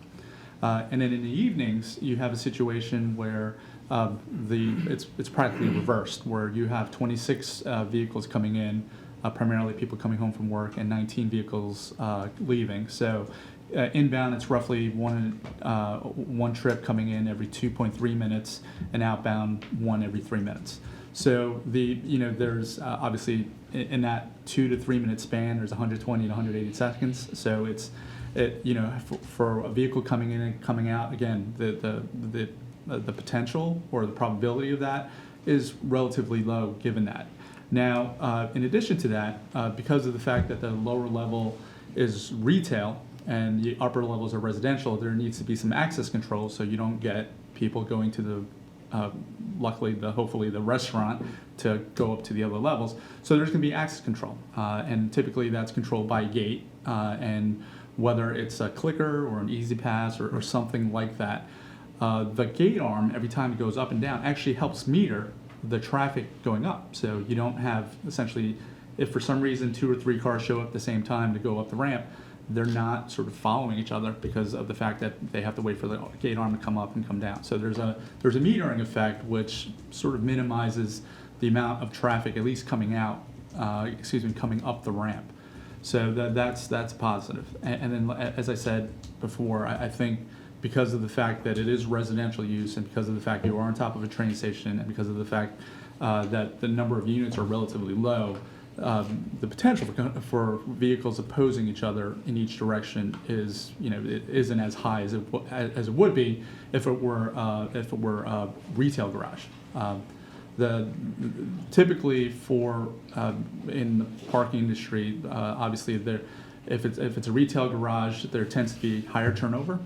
And then in the evenings, you have a situation where it's practically reversed, where you have 26 vehicles coming in, primarily people coming home from work, and 19 vehicles leaving. So inbound, it's roughly one trip coming in every 2.3 minutes, and outbound one every 3 minutes. So there's obviously in that 2 to 3 minute span, there's 120 to 180 seconds. So for a vehicle coming in and coming out, again, the potential or the probability of that is relatively low given that. Now, in addition to that, because of the fact that the lower level is retail and the upper levels are residential, there needs to be some access control so you don't get people going to the hopefully the restaurant to go up to the other levels. So there's going to be access control, and typically that's controlled by a gate, and whether it's a clicker or an easy pass or something like that. The gate arm, every time it goes up and down, actually helps meter the traffic going up. So you don't have, essentially, if for some reason 2 or 3 cars show up at the same time to go up the ramp, they're not sort of following each other because of the fact that they have to wait for the gate arm to come up and come down. So there's a metering effect which sort of minimizes the amount of traffic, at least coming out, coming up the ramp. So that's positive. And then, as I said before, I think because of the fact that it is residential use and because of the fact you are on top of a train station and because of the fact that the number of units are relatively low, the potential for vehicles opposing each other in each direction is, it isn't as high as it would be if it were a retail garage. Typically in the parking industry, obviously if it's a retail garage, there tends to be higher turnover,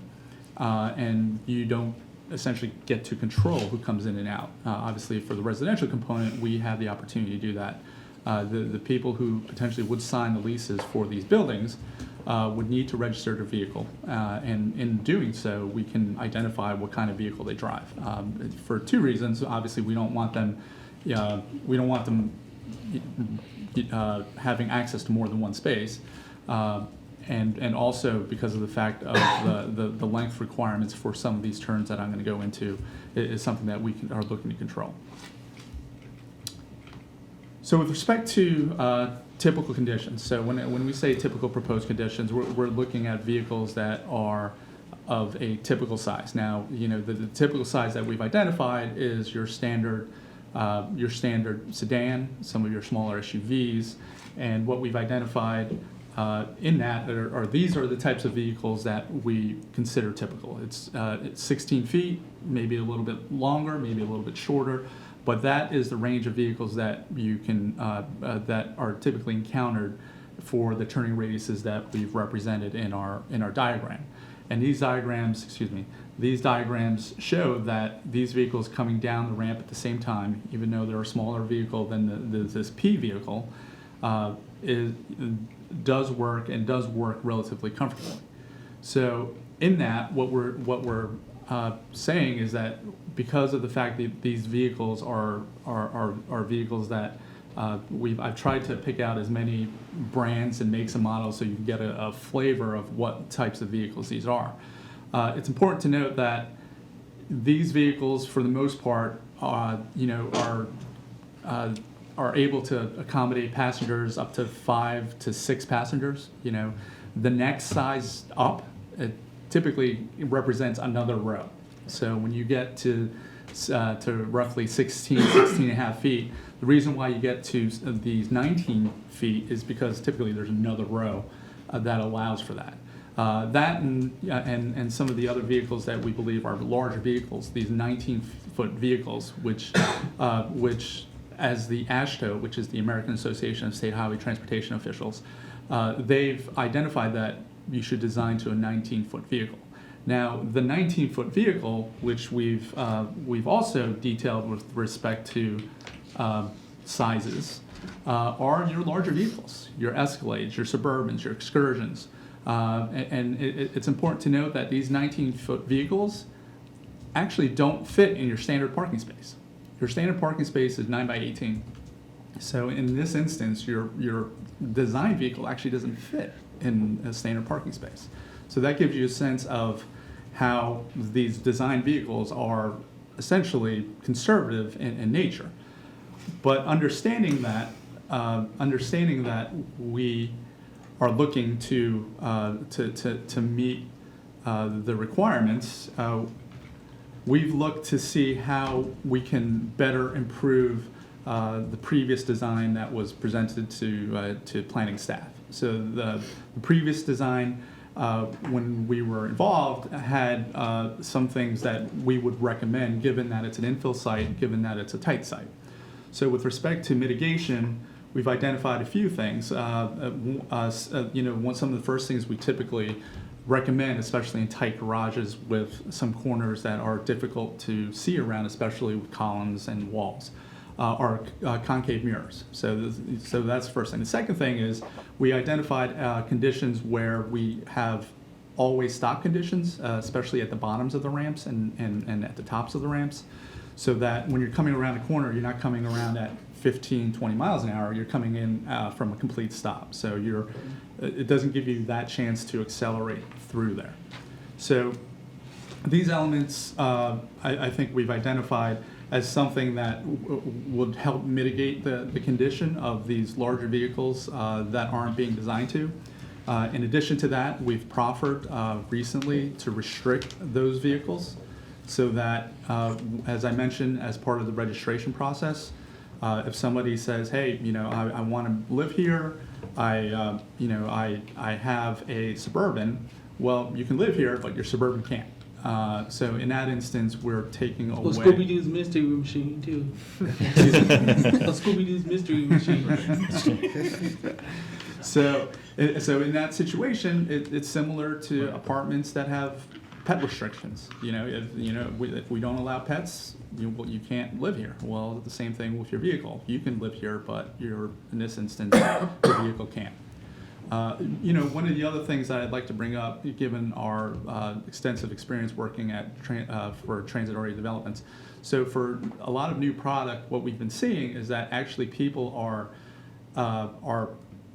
and you don't essentially get to control who comes in and out. Obviously, for the residential component, we have the opportunity to do that. The people who potentially would sign the leases for these buildings would need to register their vehicle, and in doing so, we can identify what kind of vehicle they drive. For two reasons. Obviously, we don't want them having access to more than one space, and also because of the fact of the length requirements for some of these turns that I'm going to go into is something that we are looking to control. So with respect to typical conditions, so when we say typical proposed conditions, we're looking at vehicles that are of a typical size. Now, the typical size that we've identified is your standard sedan, some of your smaller SUVs, and what we've identified in that these are the types of vehicles that we consider typical. It's 16 feet, maybe a little bit longer, maybe a little bit shorter, but that is the range of vehicles that you can that are typically encountered for the turning radiuses that we've represented in our diagram. And these diagrams show that these vehicles coming down the ramp at the same time, even though they're a smaller vehicle than this P vehicle, does work relatively comfortably. So in that, what we're saying is that because of the fact that these vehicles are vehicles that I've tried to pick out as many brands and makes and models so you can get a flavor of what types of vehicles these are. It's important to note that these vehicles, for the most part, are able to accommodate passengers up to 5 to 6 passengers. The next size up typically represents another row. So when you get to roughly 16 and a half feet, the reason why you get to these 19 feet is because typically there's another row that allows for that. That and some of the other vehicles that we believe are larger vehicles, these 19-foot vehicles, which as the AASHTO, which is the American Association of State Highway Transportation Officials, they've identified that you should design to a 19-foot vehicle. Now, the 19-foot vehicle, which we've also detailed with respect to sizes, are your larger vehicles, your Escalades, your Suburbans, your Excursions. And it's important to note that these 19-foot vehicles actually don't fit in your standard parking space. Your standard parking space is 9 by 18. So in this instance, your design vehicle actually doesn't fit in a standard parking space. So that gives you a sense of how these design vehicles are essentially conservative in nature. But understanding that we are looking to meet the requirements, we've looked to see how we can better improve the previous design that was presented to planning staff. So the previous design, when we were involved, had some things that we would recommend, given that it's an infill site, given that it's a tight site. So with respect to mitigation, we've identified a few things. Some of the first things we typically recommend, especially in tight garages with some corners that are difficult to see around, especially with columns and walls, are concave mirrors. So that's the first thing. The second thing is we identified conditions where we have always stop conditions, especially at the bottoms of the ramps and at the tops of the ramps, so that when you're coming around a corner, you're not coming around at 15, 20 miles an hour, you're coming in from a complete stop. So it doesn't give you that chance to accelerate through there. So these elements, I think we've identified as something that would help mitigate the condition of these larger vehicles that aren't being designed to. In addition to that, we've proffered recently to restrict those vehicles so that, as I mentioned, as part of the registration process, if somebody says, hey, I want to live here, I have a Suburban, well, you can live here, but your Suburban can't. So in that instance, we're taking away. Well, Scooby-Doo's Mystery Machine, too. Scooby-Doo's Mystery Machine. So in that situation, it's similar to apartments that have pet restrictions. If we don't allow pets, you can't live here. Well, the same thing with your vehicle. You can live here, but in this instance, your vehicle can't. One of the other things that I'd like to bring up, given our extensive experience working at for transit-oriented developments, so for a lot of new product, what we've been seeing is that actually people are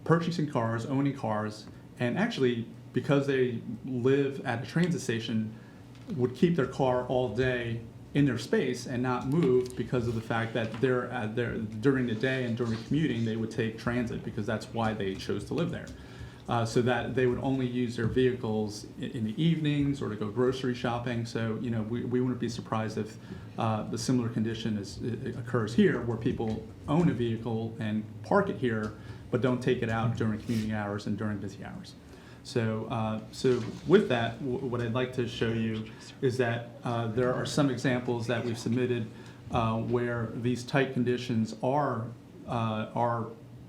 purchasing cars, owning cars, and actually because they live at a transit station, would keep their car all day in their space and not move because of the fact that they're during the day and during commuting they would take transit because that's why they chose to live there. So that they would only use their vehicles in the evenings or to go grocery shopping. So we wouldn't be surprised if the similar condition occurs here, where people own a vehicle and park it here, but don't take it out during commuting hours and during busy hours. So with that, what I'd like to show you is that there are some examples that we've submitted where these tight conditions are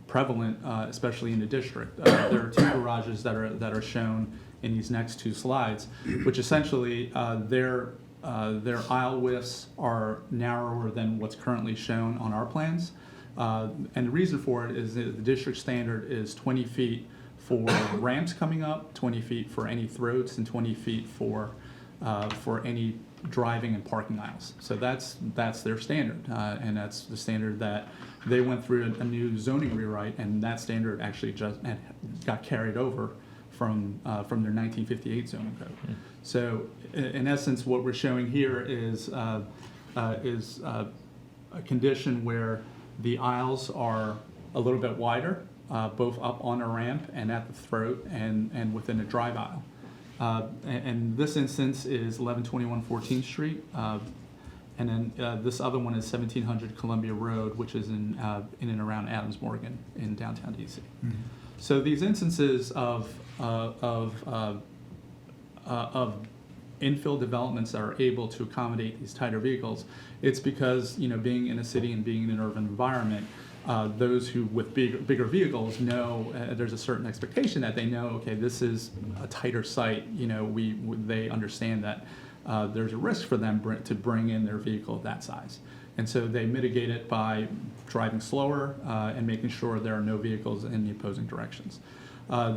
prevalent, especially in the district. There are two garages that are shown in these next two slides, which essentially their aisle widths are narrower than what's currently shown on our plans. And the reason for it is that the district standard is 20 feet for ramps coming up, 20 feet for any throats, and 20 feet for any driving and parking aisles. So that's their standard, and that's the standard that they went through a new zoning rewrite, and that standard actually just got carried over from their 1958 zoning code. So in essence, what we're showing here is a condition where the aisles are a little bit wider, both up on a ramp and at the throat and within a drive aisle. And this instance is 1121 14th Street, and then this other one is 1700 Columbia Road, which is in and around Adams Morgan in downtown DC. Mm-hmm. So these instances of infill developments that are able to accommodate these tighter vehicles, it's because being in a city and being in an urban environment, those who with bigger vehicles know there's a certain expectation that they know, okay, this is a tighter site. They understand that there's a risk for them to bring in their vehicle of that size, and so they mitigate it by driving slower and making sure there are no vehicles in the opposing directions.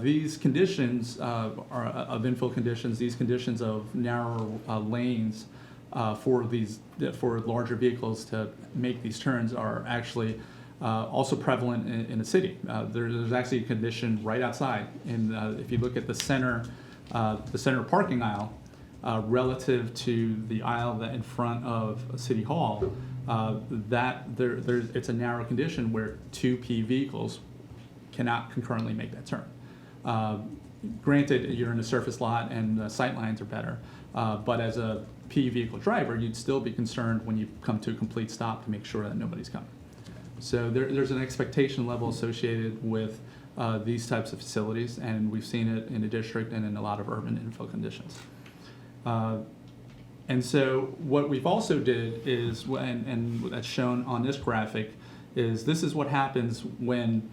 These conditions are of infill conditions. These conditions of narrow lanes for larger vehicles to make these turns are actually also prevalent in the city. There's actually a condition right outside, and if you look at the center parking aisle relative to the aisle that in front of City Hall, it's a narrow condition where two P vehicles cannot concurrently make that turn. Granted, you're in a surface lot and sight lines are better, but as a P vehicle driver, you'd still be concerned when you come to a complete stop to make sure that nobody's coming. So there's an expectation level associated with these types of facilities, and we've seen it in the district and in a lot of urban infill conditions. And so what we've also did is, and that's shown on this graphic, is this is what happens when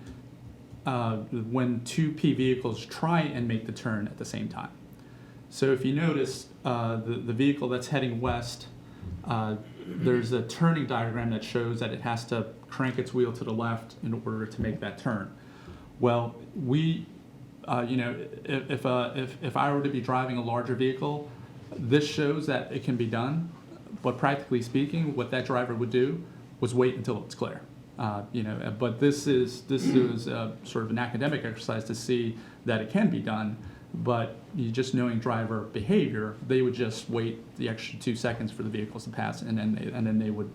two P vehicles try and make the turn at the same time. So if you notice, the vehicle that's heading west, there's a turning diagram that shows that it has to crank its wheel to the left in order to make that turn. Well, if I were to be driving a larger vehicle, this shows that it can be done, but practically speaking, what that driver would do was wait until it's clear. But this is sort of an academic exercise to see that it can be done. But just knowing driver behavior, they would just wait the extra 2 seconds for the vehicles to pass, and then they would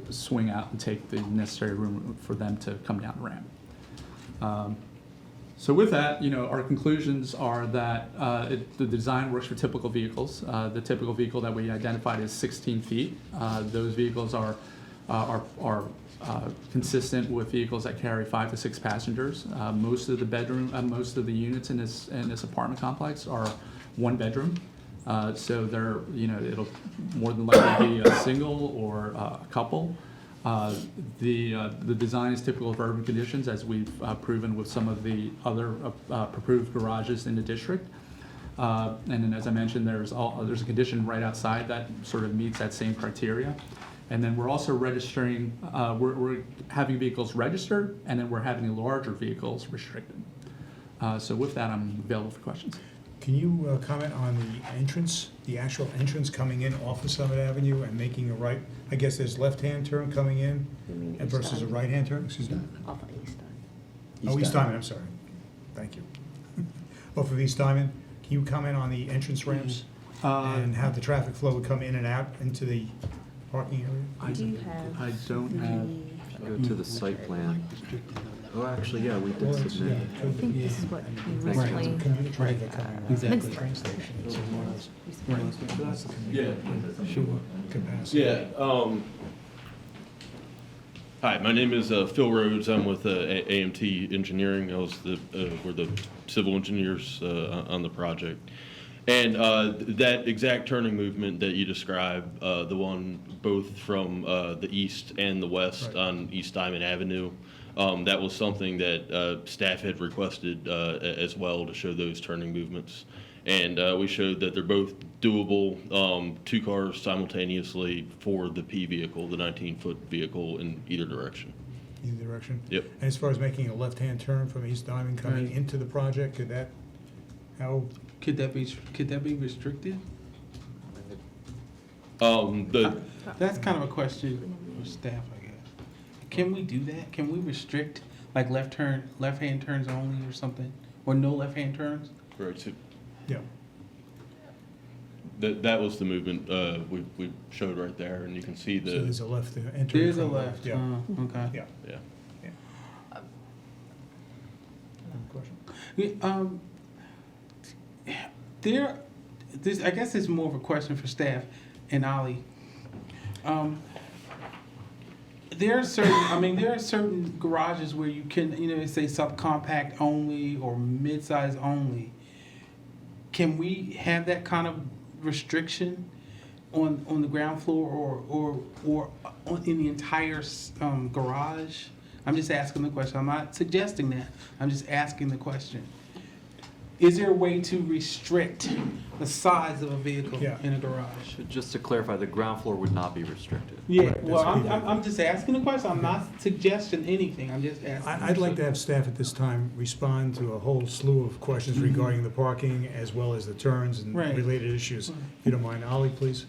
swing out and take the necessary room for them to come down the ramp. So with that, our conclusions are that the design works for typical vehicles. The typical vehicle that we identified is 16 feet. Those vehicles are consistent with vehicles that carry 5 to 6 passengers. Most of the units in this apartment complex are 1 bedroom. So they're, it'll more than likely be a single or a couple. The design is typical of urban conditions, as we've proven with some of the other approved garages in the district. And then, as I mentioned, there's a condition right outside that sort of meets that same criteria. And then we're also registering, we're having vehicles registered, and then we're having larger vehicles restricted. So with that, I'm available for questions. Can you comment on the actual entrance coming in off of Summit Avenue and making a right? I guess there's left-hand turn coming in You mean and East versus a Diamond? right-hand turn, excuse me? Off of East Diamond. Oh, East Diamond, I'm sorry. Thank you. Off of East Diamond, can you comment on the entrance ramps and how the traffic flow would come in and out into the parking area? Do you have I don't have. Go to the site plan. Oh, actually, yeah, we Well, did it's- submit. yeah, I think this is what we Thank you. recently. Commuter traffic coming out of Exactly. the train station. It's more or less Yeah. capacity. Yeah. Hi, my name is Phil Rhodes. I'm with AMT Engineering. We're the civil engineers on the project. And that exact turning movement that you described, the one both from the east and the west Right. on East Diamond Avenue, that was something that staff had requested as well to show those turning movements. And we showed that they're both doable, 2 cars simultaneously for the P vehicle, the 19-foot vehicle in either direction. Either direction? Yep. And as far as making a left-hand turn from East Diamond coming Right. into the project, how, Could that be restricted? That's kind of a question for staff, I guess. Can we do that? Can we restrict like left-hand turns only or something? Or no left-hand turns? Right. So yeah. that was the movement we showed right there, and you can see So the there's a left entering. There's a from left, Yeah. okay. Yeah. yeah. Question? I guess it's more of a question for staff and Ollie. There are certain garages where you can, say subcompact only or mid-size only. Can we have that kind of restriction on the ground floor or in the entire garage? I'm just asking the question. I'm not suggesting that. I'm just asking the question. Is there a way to restrict the size of a vehicle Yeah. in a garage? Just to clarify, the ground floor would not be restricted. Yeah, Right, well, that's what I'm just asking the question. I'm not suggesting anything. I'm just asking. I'd like to have staff at this time respond to a whole slew of questions regarding the parking as well as the turns and Right. related issues. If you don't mind, Ollie, please.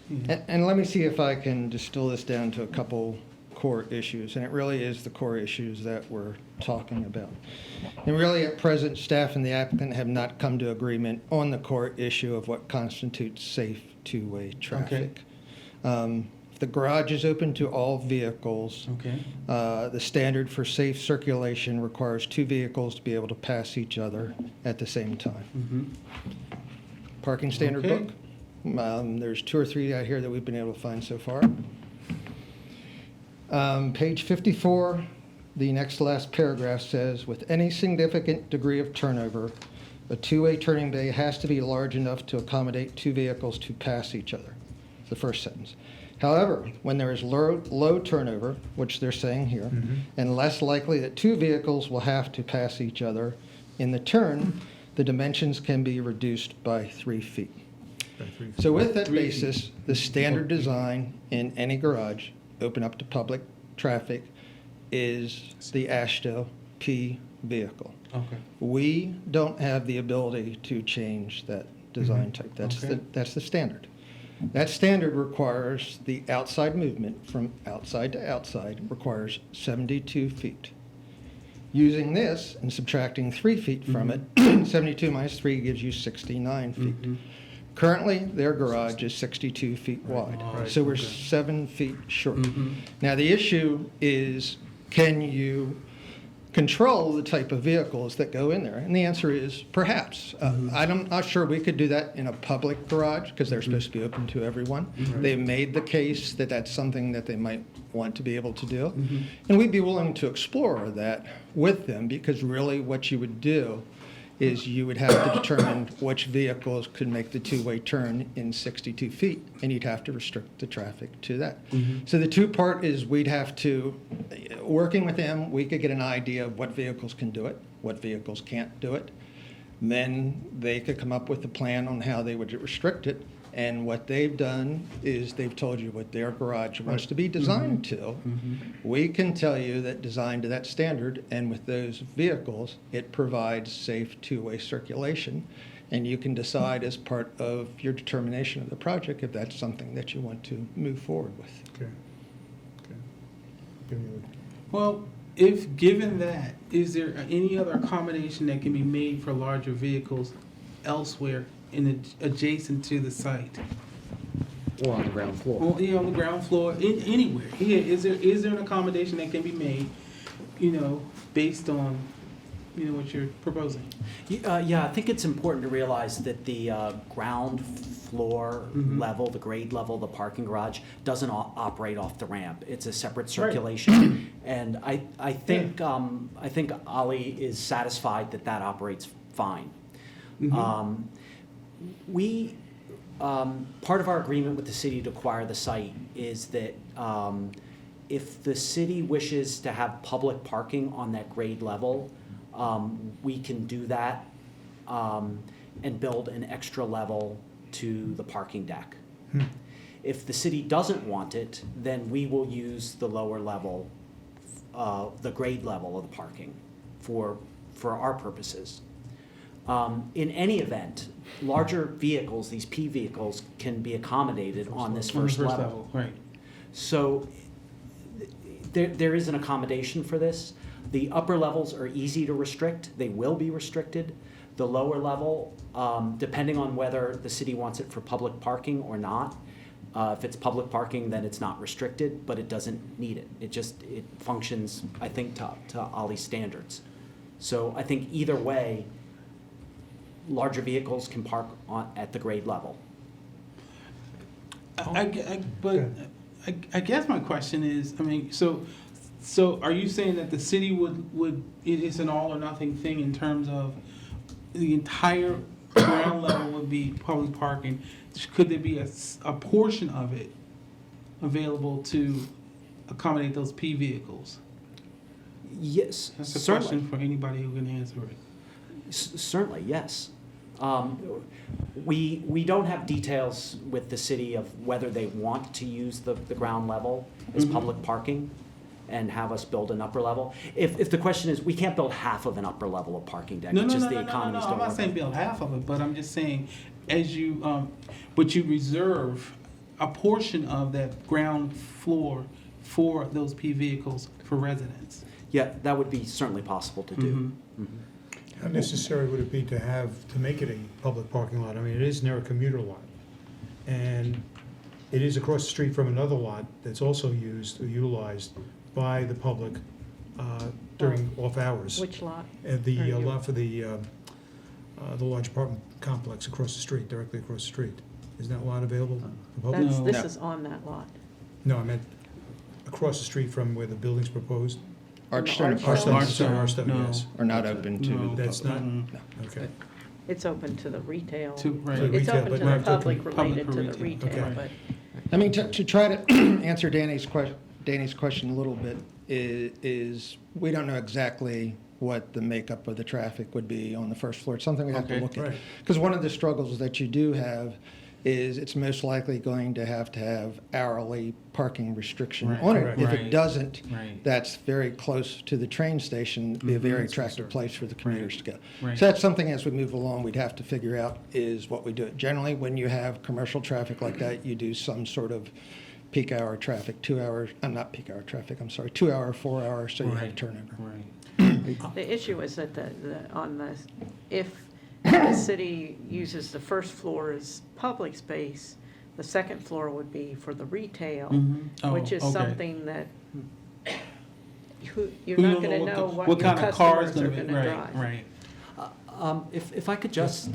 And let me see if I can distill this down to a couple core issues, and it really is the core issues that we're talking about. And really, at present, staff and the applicant have not come to agreement on the core issue of what constitutes safe two-way traffic. If the garage is open to all vehicles, Okay. the standard for safe circulation requires 2 vehicles to be able to pass each other at the same time. Mm-hmm. Parking standard Okay. book. There's 2 or 3 out here that we've been able to find so far. Page 54, the next to last paragraph says, with any significant degree of turnover, a two-way turning bay has to be large enough to accommodate 2 vehicles to pass each other. It's the first sentence. However, when there is low turnover, which they're saying here, and less likely that 2 vehicles will have to pass each other in the turn, the dimensions can be reduced by 3 feet. So with that 3 feet. basis, the standard design in any garage, open up to public traffic, is the AASHTO P vehicle. Okay. We don't have the ability to change that design type. Okay. That's the standard. That standard requires the outside movement from outside to outside requires 72 feet. Using this and subtracting 3 feet from it, 72 minus 3 gives you 69 feet. Currently, their garage is 62 feet wide, Right. so we're Okay. 7 feet short. Mm-hmm. Now, the issue is, can you control the type of vehicles that go in there? And the answer is perhaps. I'm not sure we could do that in a public garage because they're supposed to be open to everyone. They've made the case that that's something that they might want to be able to do. And we'd be willing to explore that with them because really what you would do is you would have to determine which vehicles could make the two-way turn in 62 feet, and you'd have to restrict the traffic to that. So the two part is we'd have to, working with them, we could get an idea of what vehicles can do it, what vehicles can't do it. Then they could come up with a plan on how they would restrict it. And what they've done is they've told you what their garage wants to be designed to. We can tell you that designed to that standard, and with those vehicles, it provides safe two-way circulation. And you can decide as part of your determination of the project if that's something that you want to move forward with. Okay. Give me Well, if given that, is there any other accommodation that can be made for larger vehicles elsewhere adjacent to the site? Or on the ground floor. Well, yeah, on the ground floor, anywhere. Yeah, is there an accommodation that can be made, based on, what you're proposing? Yeah, I think it's important to realize that the ground floor level, the grade level, the parking garage, doesn't operate off the ramp. It's a separate circulation. And I think Ollie is satisfied that that operates fine. Part of our agreement with the city to acquire the site is that if the city wishes to have public parking on that grade level, we can do that and build an extra level to the parking deck. If the city doesn't want it, then we will use the lower level, the grade level of the parking for our purposes. In any event, larger vehicles, these P vehicles, can be accommodated on this first level. Right. So there is an accommodation for this. The upper levels are easy to restrict. They will be restricted. The lower level, depending on whether the city wants it for public parking or not, if it's public parking, then it's not restricted, but it doesn't need it. It functions, I think, to Ollie's standards. So I think either way, larger vehicles can park at the grade level. I guess my question is, so are you saying that the city would it's an all or nothing thing in terms of the entire ground level would be public parking? Could there be a portion of it available to accommodate those P vehicles? Yes, That's a certainly. question for anybody who can answer it. Certainly, yes. We don't have details with the city of whether they want to use the ground level as public parking and have us build an upper level. If the question is, we can't build half of an upper level of parking deck, No, it's just the economies I'm don't not work. saying build half of it, but I'm just saying, as you, but you reserve a portion of that ground floor for those P vehicles for residents. Yeah, that would be certainly possible to do. How necessary would it be to make it a public parking lot? I mean, it is near a commuter lot. And it is across the street from another lot that's also used or utilized by the public during off hours. Which lot? The Are you- lot for the large apartment complex across the street, directly across the street. Is that lot available? for public? This No. is on that lot. No, I meant across the street from where the building's proposed. Archstone Archstone, No. yes. are not open to No. the That's public. not, okay. It's open to the retail. Right. So It's retail, open but to not the to public related to the retail. retail, Okay. but I mean, to try to answer Danny's question a little bit is we don't know exactly what the makeup of the traffic would be on the first floor. It's something we have to Okay. look at. Right. Because one of the struggles that you do have is it's most likely going to have hourly parking restriction Right. on it. Correct. If Right. it doesn't, Right. that's very close to the train station, be a very That's attractive concerned. place for the commuters to go. Right. So that's something as we move along, we'd have to figure out is what we do. Generally, when you have commercial traffic like that, you do some sort of peak hour traffic, 2 hours, not peak hour traffic, I'm sorry, 2 hour, 4 hour, so you have Right. turnover. Right. the issue is that if the city uses the first floor as public space, the second floor would be for the retail, Mhm. Oh, which is okay. something that you're We not don't gonna what know the- what what your kind of car is customers are gonna be, gonna right, drive. right. If I could just,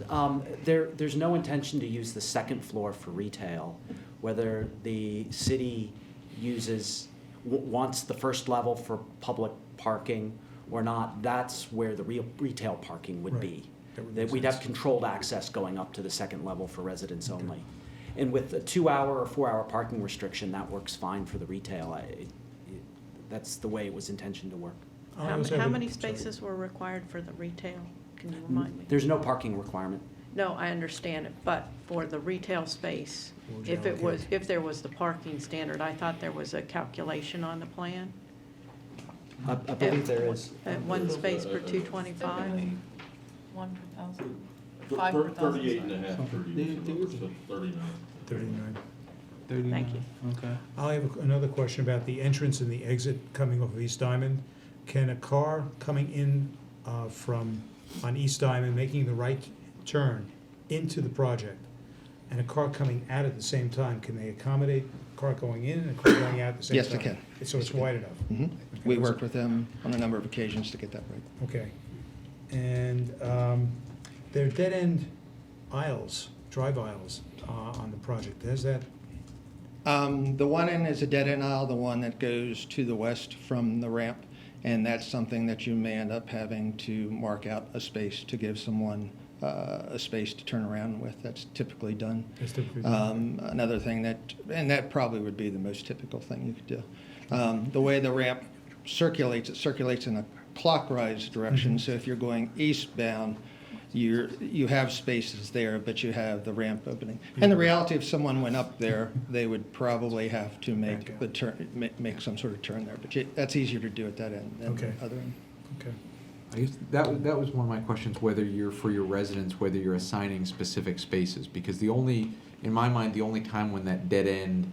there's no intention to use the second floor for retail. Whether the city wants the first level for public parking or not, that's where the real retail parking would Right. be. That would That make we'd have sense. controlled access going up to the second level for residents only. And with a 2-hour or 4-hour parking restriction, that works fine for the retail. That's the way it was intentioned to work. I also have How a- many sorry. spaces were required for the retail? Can you remind me? There's no parking requirement. No, I understand it, but for the retail space, What would you if there was the parking standard, I thought there was a calculation on the plan? I believe there is. At one space per 225? Typically 1 per 1,000, 5 per 1,000. 38 and a half per use, so 39. 39. 39. Thank you. Okay. I have another question about the entrance and the exit coming off of East Diamond. Can a car coming in on East Diamond, making the right turn into the project, and a car coming out at the same time, can they accommodate a car going in and a car going out at the same time? Yes, they can. So it's wide enough? Mhm. We worked with them on a number of occasions to get that right. Okay. And there are dead-end aisles, drive aisles on the project. Is that, The one end is a dead-end aisle, the one that goes to the west from the ramp, and that's something that you may end up having to mark out a space to give someone a space to turn around with. That's typically done. that's typically done? Another thing and that probably would be the most typical thing you could do. The way the ramp circulates, it circulates in a clockwise direction, so if you're going eastbound, you have spaces there, but you have the ramp opening. And the reality, if someone went up there, they would probably have to Back out. make some sort of turn there, but that's easier to do at that end than Okay. the other end. Okay. I guess that was one of my questions, whether for your residents, whether you're assigning specific spaces, because in my mind, the only time when that dead end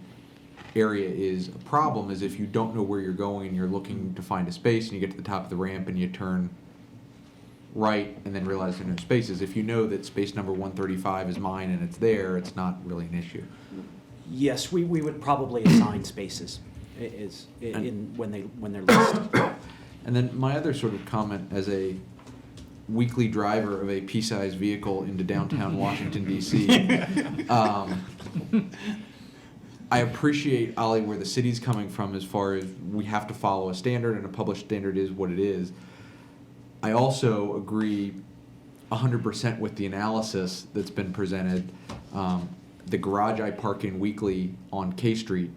area is a problem is if you don't know where you're going and you're looking to find a space and you get to the top of the ramp and you turn right and then realize there are no spaces. If you know that space number 135 is mine and it's there, it's not really an issue. Yes, we would probably assign spaces when they're listed. And then my other sort of comment as a weekly driver of a pea-sized vehicle into downtown Washington, D.C., I appreciate, Ollie, where the city's coming from as far as we have to follow a standard and a published standard is what it is. I also agree 100% with the analysis that's been presented. The garage I park in weekly on K Street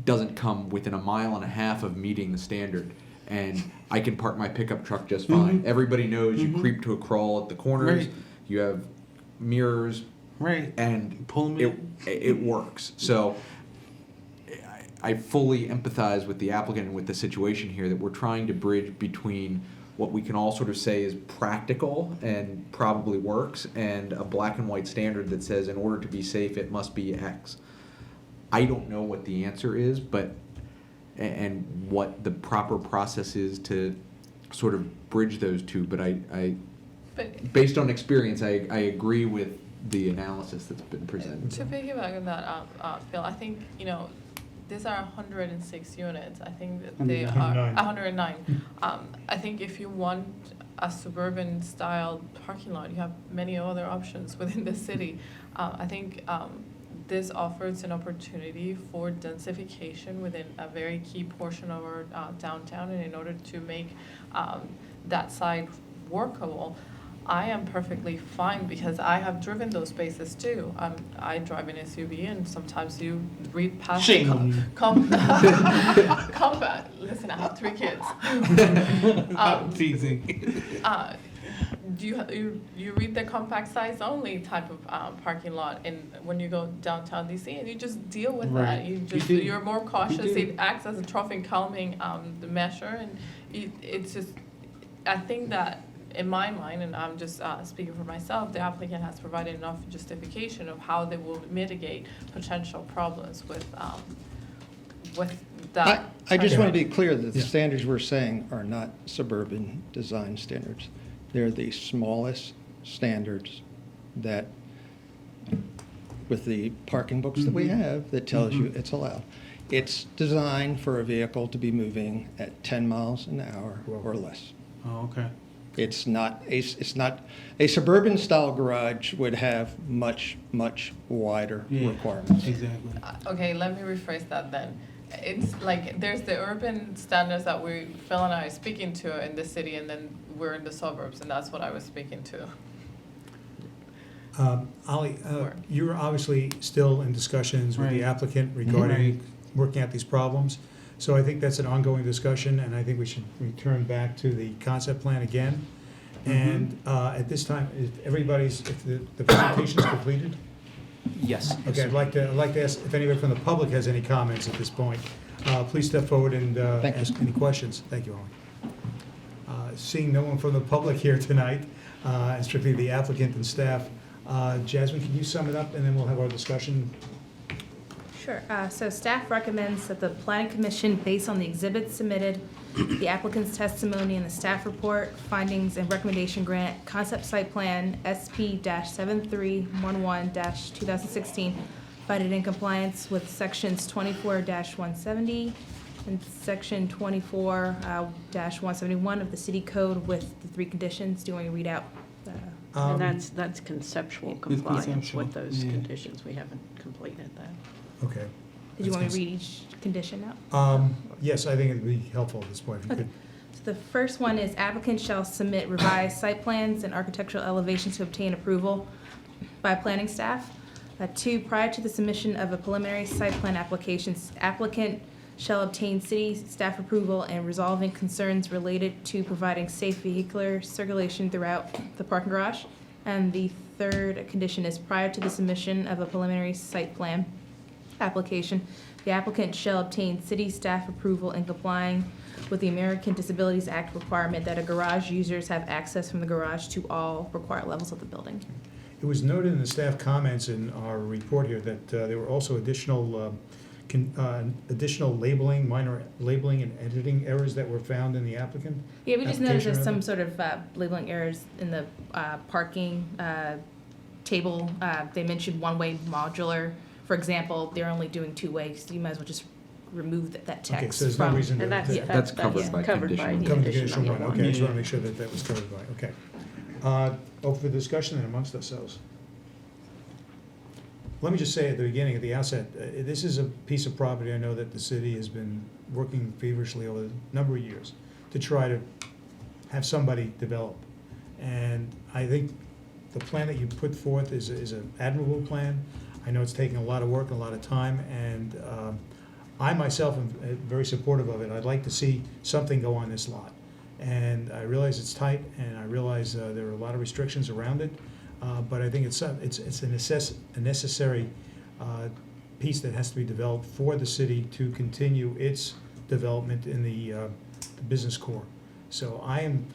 doesn't come within 1.5 miles of meeting the standard. And I can park my pickup truck just fine. Everybody knows you creep to a crawl at the corners. Right. You have mirrors, Right. and Pull 'em in. it works. So I fully empathize with the applicant and with the situation here that we're trying to bridge between what we can all sort of say is practical and probably works and a black and white standard that says in order to be safe it must be X. I don't know what the answer is, and what the proper process is to sort of bridge those two, but But based on experience, I agree with the analysis that's been presented. to piggyback on that, Phil, I think, these are 106 units. I think that they are 109. 109. I think if you want a suburban style parking lot, you have many other options within the city. I think this offers an opportunity for densification within a very key portion of our downtown, and in order to make that side workable, I am perfectly fine because I have driven those spaces too. I drive an SUV, and sometimes you read past. Shame on you. Listen, I have 3 kids. I'm teasing. You read the compact size only type of parking lot, and when you go downtown DC, and you just deal with that. Right. You're more cautious. You do. It acts as a traffic calming measure, and it's just. I think that in my mind, and I'm just speaking for myself, the applicant has provided enough justification of how they will mitigate potential problems with that. I just want to be clear that the Yeah. standards we're saying are not suburban design standards. They're the smallest standards that, with the parking books that we have, that tells you it's allowed. It's designed for a vehicle to be moving at 10 miles an hour or less. Oh, okay. It's not a suburban style garage would have much wider Yeah, requirements. exactly. Okay, let me rephrase that then. It's like there's the urban standards that Phil and I are speaking to in the city, and then we're in the suburbs, and that's what I was speaking to. Ollie, you're obviously still in discussions with the Right. applicant regarding Right. working out these problems. So I think that's an ongoing discussion, and I think we should return back to the concept plan again. And at this time, if the presentation is completed? Yes. Okay, I'd like to ask if anybody from the public has any comments at this point. Please step forward and Thank you. ask any questions. Thank you, Ollie. Seeing no one from the public here tonight, and strictly the applicant and staff, Jasmine, can you sum it up, and then we'll have our discussion? Sure. So staff recommends that the planning commission, based on the exhibits submitted, the applicant's testimony and the staff report, findings and recommendation grant, concept site plan SP-7311-2016, find it in compliance with sections 24-170 and section 24-171 of the city code with the 3 conditions. Do you want me to read out? And that's conceptual compliance conceptual, with those yeah. conditions. We haven't completed that. Okay. Did you want me to read each condition out? Yes, I think it'd be helpful at this point if you Okay. could. So the first one is applicant shall submit revised site plans and architectural elevations to obtain approval by planning staff. 2, prior to the submission of a preliminary site plan application, applicant shall obtain city staff approval and resolving concerns related to providing safe vehicular circulation throughout the parking garage. And the third condition is prior to the submission of a preliminary site plan application, the applicant shall obtain city staff approval in complying with the American Disabilities Act requirement that a garage users have access from the garage to all required levels of the building. It was noted in the staff comments in our report here that there were also additional labeling, minor labeling and editing errors that were found in the applicant. Yeah, we just noticed application, there's some rather. sort of labeling errors in the parking table. They mentioned one-way modular. For example, they're only doing 2 ways, so you might as well just remove that text Okay, so there's no from. reason to. And That's covered by condition. Covered condition condition number 1, one. okay, I just Yeah. want to make sure that that was covered by, okay. Open for discussion then amongst ourselves. Let me just say at the beginning, at the outset, this is a piece of property I know that the city has been working feverishly over a number of years to try to have somebody develop. And I think the plan that you put forth is an admirable plan. I know it's taking a lot of work, a lot of time, and I myself am very supportive of it. I'd like to see something go on this lot. And I realize it's tight, and I realize there are a lot of restrictions around it, but I think it's a necessary piece that has to be developed for the city to continue its development in the business core. So I'm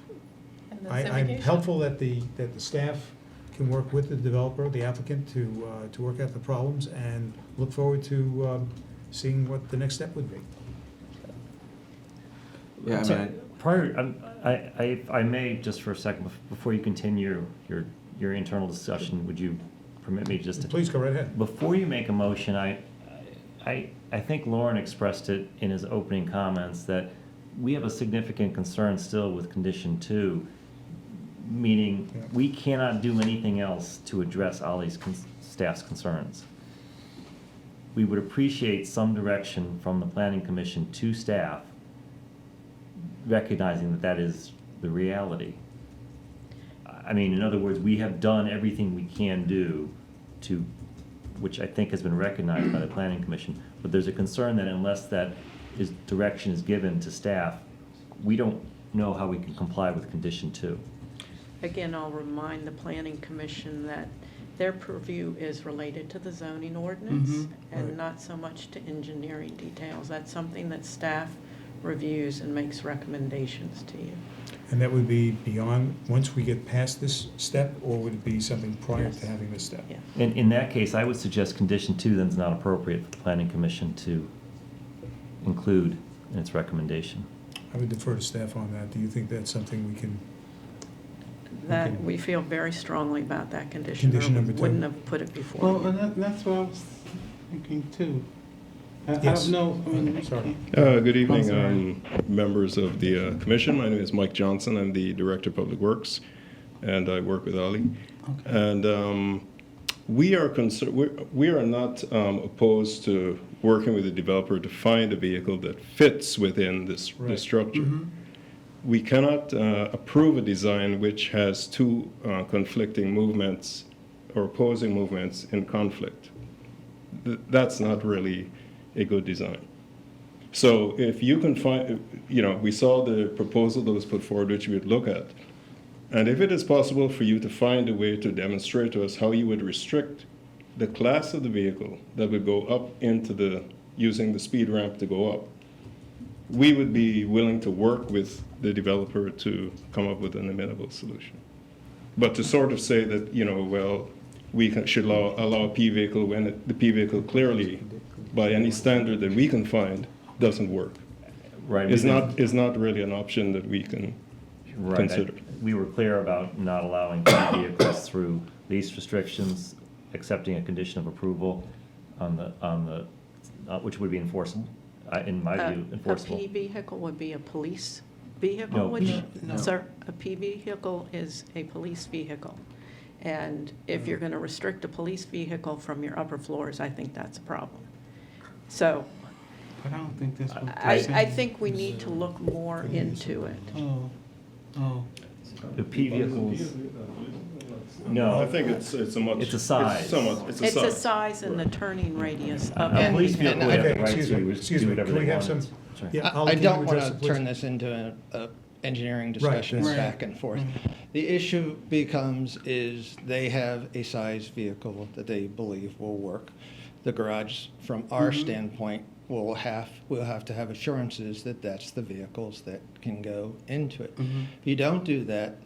helpful that the staff can work with the developer, the applicant, to work out the problems, and look forward to seeing what the next step would be. Yeah, I So, mean, prior, I may, just for a second, before you continue your internal discussion, would you permit me just to? Please go right ahead. Before you make a motion, I think Lauren expressed it in his opening comments that we have a significant concern still with condition 2, meaning Yeah. we cannot do anything else to address Ollie's staff's concerns. We would appreciate some direction from the planning commission to staff, recognizing that that is the reality. I mean, in other words, we have done everything we can do to, which I think has been recognized by the planning commission, but there's a concern that unless that direction is given to staff, we don't know how we can comply with condition 2. Again, I'll remind the planning commission that their purview is related to the zoning ordinance Mhm. and Right. not so much to engineering details. That's something that staff reviews and makes recommendations to you. And that would be beyond, once we get past this step, or would it be something prior Yes. to having this step? Yeah. In that case, I would suggest condition 2 then is not appropriate for the planning commission to include in its recommendation. I would defer to staff on that. Do you think that's something we can? That, Okay. we feel very strongly about that condition. Condition or we number 2. Wouldn't have put it before. Well, you. and that's what I was thinking too. I Yes. don't know, I mean, Sorry. Good evening, sorry. members of the commission. My name is Mike Johnson. I'm the Director of Public Works, and I work with Ali. And we are we are not opposed to working with the developer to find a vehicle that fits within this structure. We cannot approve a design which has two conflicting movements or opposing movements in conflict. That's not really a good design. So if you can find, we saw the proposal that was put forward, which we would look at. And if it is possible for you to find a way to demonstrate to us how you would restrict the class of the vehicle that would go up into using the speed ramp to go up, we would be willing to work with the developer to come up with an amenable solution. But to sort of say that, should allow a P vehicle when the P vehicle clearly, by any standard that we can find, doesn't work. Right. Is not really an option that we can consider. We were clear about not allowing P vehicles through lease restrictions, accepting a condition of approval on the which would be enforceable, in my view, enforceable. A P vehicle would be a police vehicle, No, which, no. sir, a P vehicle is a police vehicle. And if you're going to restrict a police vehicle from your upper floors, I think that's a problem. So but I don't think that's what I they're saying. I think we need to look more into it. Oh. The P vehicles, I no, think it's a much. It's a size. It's a size and the turning radius of a it. police vehicle would have Okay, the right excuse me, to excuse do me, whatever can we they have wanted. some? Sorry. Yeah, I Holly, can don't you want address to it, please? turn this into an engineering discussion Right. back and forth. The issue becomes is they have a size vehicle that they believe will work. The garage, from our standpoint, we'll have to have assurances that that's the vehicles that can go into it. If you don't do that,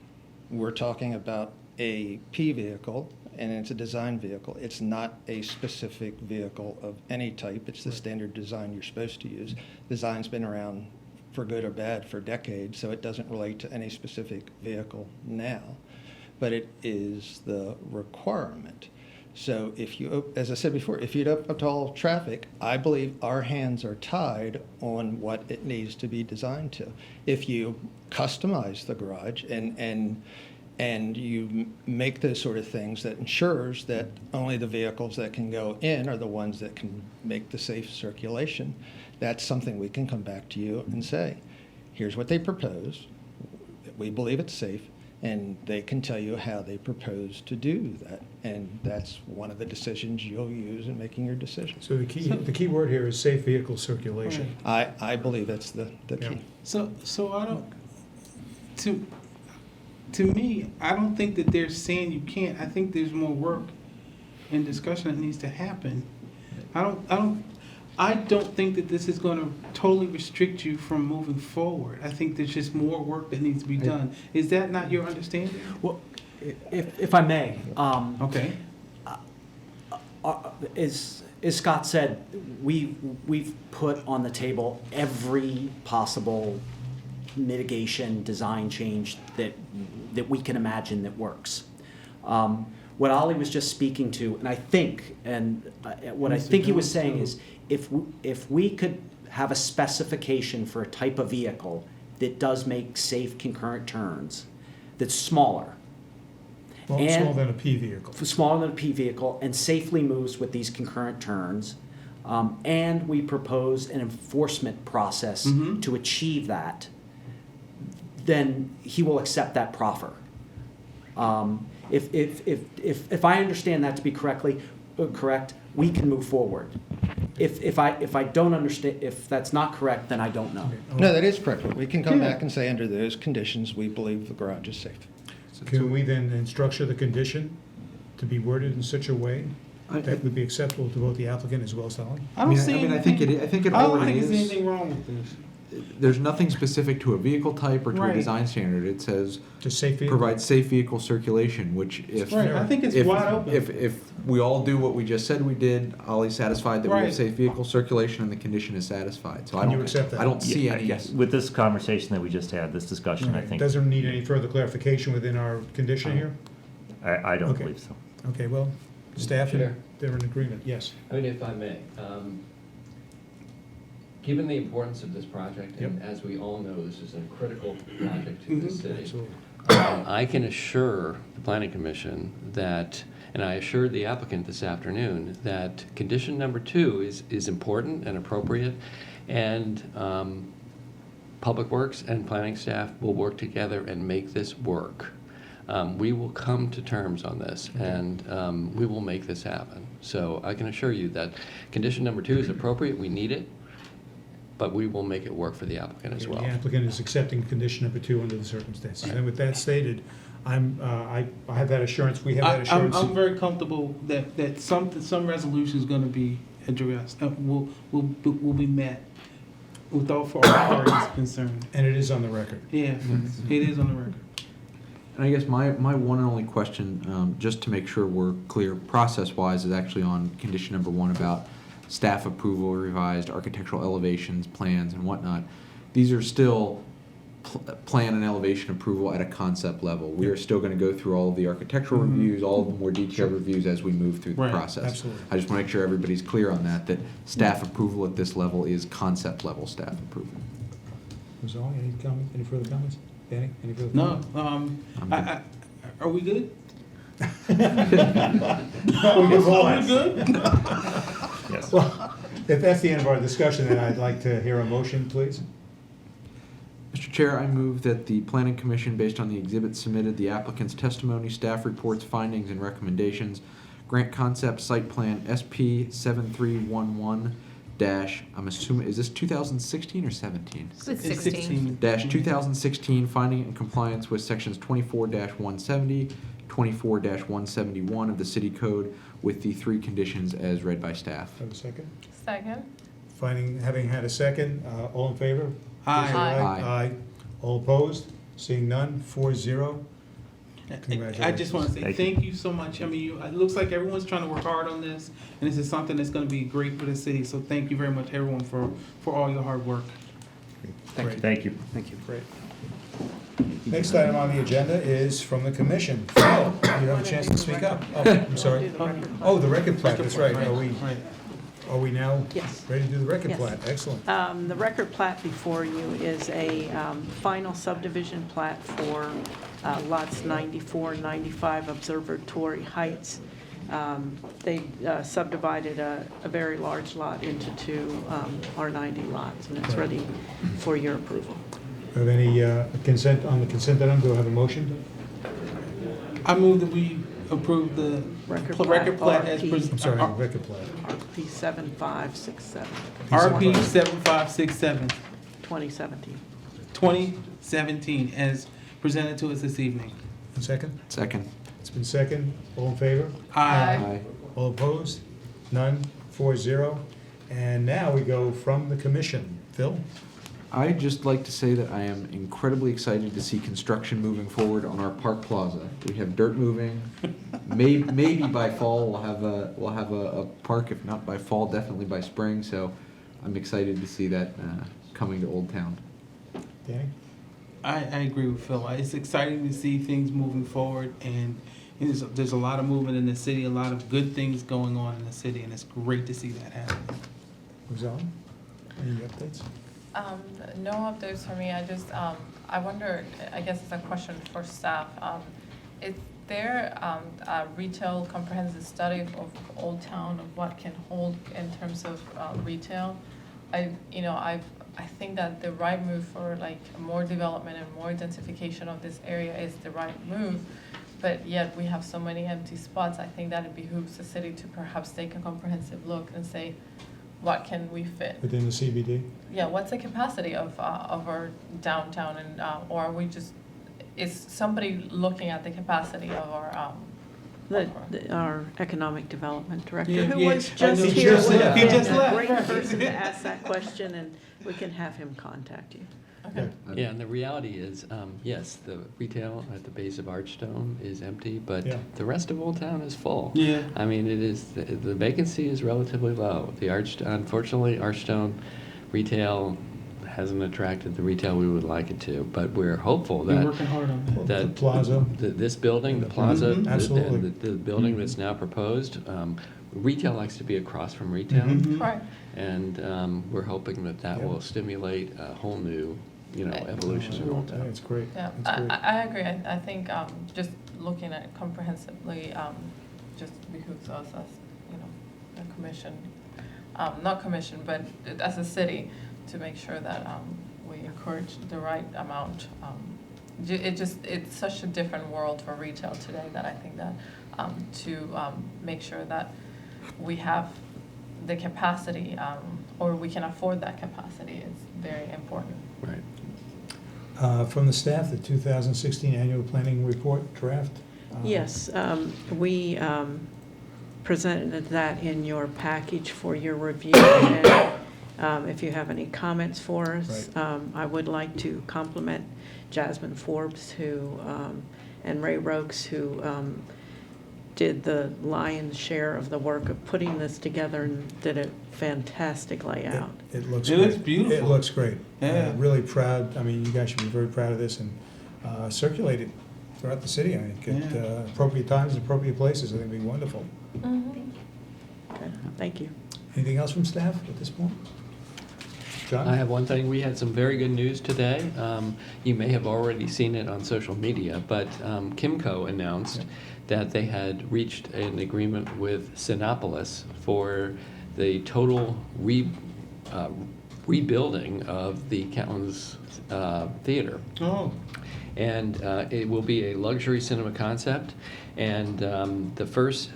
we're talking about a P vehicle, and it's a design vehicle. It's not a specific vehicle of any type. It's the standard design you're supposed to use. Design's been around for good or bad for decades, so it doesn't relate to any specific vehicle now, but it is the requirement. So if you, as I said before, if you open up to all traffic, I believe our hands are tied on what it needs to be designed to. If you customize the garage and you make those sort of things that ensures that only the vehicles that can go in are the ones that can make the safe circulation, that's something we can come back to you and say, here's what they propose, we believe it's safe, and they can tell you how they propose to do that. And that's one of the decisions you'll use in making your decision. So the key word here is safe vehicle circulation. I believe that's the key. So I don't, to me, I don't think that they're saying you can't. I think there's more work and discussion that needs to happen. I don't think that this is going to totally restrict you from moving forward. I think there's just more work that needs to be done. Is that not your understanding? Well, if I may, Okay. as Scott said, we've put on the table every possible mitigation design change that we can imagine that works. What Ollie was just speaking to, and I think he was saying is, if we could have a specification for a type of vehicle that does make safe concurrent turns, that's smaller, Smaller than a P vehicle. smaller than a P vehicle, and safely moves with these concurrent turns, and we propose an enforcement process to achieve that, then he will accept that proffer. If I understand that to be correct, we can move forward. If I don't understand, if that's not correct, then I don't know. No, that is correct. We can come back and say, under those conditions, we believe the garage is safe. Can we then structure the condition to be worded in such a way that would be acceptable to both the applicant as well as Holly? I don't I think it I don't already think there's is. anything wrong with this. There's nothing specific to a vehicle type or to a Right. design standard. It says Just safe vehicle? provide safe vehicle circulation, which if Right, I think it's if, wide open. if we all do what we just said we did, Ollie's satisfied that we Right. have safe vehicle circulation and the condition is satisfied. So I And don't you accept that? I don't see Yeah, any. yes. With this conversation that we just had, this discussion, I think, Doesn't need any further clarification within our condition here? I don't Okay. believe so. Okay, well, staff, Sure. they're in agreement, yes. I mean, if I may, given the importance of this project, and Yep. as we all know, this is a critical project to the city, Absolutely. I can assure the planning commission that, and I assured the applicant this afternoon, that condition number 2 is important and appropriate, and Public Works and planning staff will work together and make this work. We will come to terms on this, and we will make this happen. So I can assure you that condition number 2 is appropriate, we need it, but we will make it work for the applicant as well. The applicant is accepting condition number 2 under the circumstances. And with that stated, I have that assurance, we have that assurance. I'm very comfortable that some resolution is going to be addressed, will be met with all parties concerned. And it is on the record. Yeah, it is on the record. And I guess my one and only question, just to make sure we're clear process-wise, is actually on condition number 1 about staff approval, revised architectural elevations, plans, and whatnot. These are still plan and elevation approval at a concept level. We are still going to go through all of the architectural reviews, all of the more detailed reviews as we move through the Right, process. absolutely. I just want to make sure everybody's clear on that staff approval at this level is concept level staff approval. Gonzalo, any comment, any further comments? Danny, any further No, comments? are we good? We move Are on. we good? Yes. Well, if that's the end of our discussion, then I'd like to hear a motion, please. Mr. Chair, I move that the Planning Commission, based on the exhibits submitted, the applicant's testimony, staff reports, findings, and recommendations, grant concept site plan SP 7311 dash, I'm assuming, is this 2016 or 17? It's It's 16. Dash 2016, finding in compliance with sections 24-170, 24-171 of the city code with the 3 conditions as read by staff. Have a second? Second? Having had a second, all in favor? Aye. Please say Aye. Aye. All opposed? Seeing none, 4-0. I just want to say Thank thank you so much. I mean, it looks like everyone's trying to work hard on this, and this is something that's going to be great for the city. So thank you very much, everyone, for all your hard work. Great. Thank you. Thank you. Great. Next item on the agenda is from the commission. Phil, you have a chance to speak up. Oh, I'm sorry. Oh, the record plat, that's right. Are we now Yes. ready to do the record Yes. plat? Excellent. The record plat before you is a final subdivision plat for lots 94 and 95 Observatory Heights. They subdivided a very large lot into 2 R90 lots, and it's ready for your approval. Have any consent, on the consent item, do I have a motion? I move that we approve the Record record plat plat, as RP. presented. I'm sorry, record plat. RP 7567, RP 7567, 2017. 2017, as presented to us this evening. Second? Second. It's been second. All in favor? Aye. All opposed? None? 4-0. And now we go from the commission. Phil? I'd just like to say that I am incredibly excited to see construction moving forward on our Park Plaza. We have dirt moving. Maybe by fall we'll have a park. If not by fall, definitely by spring. So I'm excited to see that coming to Old Town. Danny? I agree with Phil. It's exciting to see things moving forward, and there's a lot of movement in the city, a lot of good things going on in the city, and it's great to see that happen. Gonzalo? Any updates? No updates for me. I just, I wonder, I guess it's a question for staff. Is there a retail comprehensive study of Old Town, of what can hold in terms of retail? I think that the right move for like more development and more densification of this area is the right move, but yet we have so many empty spots. I think that it behooves the city to perhaps take a comprehensive look and say, what can we fit? Within the CBD? Yeah, what's the capacity of our downtown, and or are we just, is somebody looking at the capacity of our Our economic development director, Yeah, who yeah. was I just know. here, just would left. have He just been a left. great person to ask that question, and we can have him contact you. Okay. Yeah, and the reality is, yes, the retail at the base of Archstone is empty, but Yeah. the rest of Old Town is full. Yeah. I mean, the vacancy is relatively low. Unfortunately, Archstone retail hasn't attracted the retail we would like it to, but we're hopeful We're that working hard on that. The that plaza? this building, the plaza, Mhm. Absolutely. the building that's now proposed, retail likes to be across from retail. Mhm. Right. And we're hoping that that Yeah. will stimulate a whole new, evolution in Old Yeah, Town. it's great. Yeah, It's I, great. I agree. I think just looking at it comprehensively just behooves us as, a commission, not commission, but as a city, to make sure that we encourage the right amount. It's such a different world for retail today that I think that to make sure that we have the capacity or we can afford that capacity is very important. Right. From the staff, the 2016 annual planning report draft? Yes, we presented that in your package for your review. And if you have any comments for us, I would like to compliment Jasmine Forbes and Ray Rokes, who did the lion's share of the work of putting this together and did a fantastic layout. It looks It great. looks beautiful. It looks great. Yeah. Really proud. I mean, you guys should be very proud of this and circulate it throughout the city. I think at Yeah. appropriate times, appropriate places. I think it'd be wonderful. Okay, thank you. Anything else from staff at this point? John? I have one thing. We had some very good news today. You may have already seen it on social media, but Kimco announced that they had reached an agreement with Sinopolis for the total rebuilding of the Kentlands Theater. Oh, And it will be a luxury cinema concept, and the first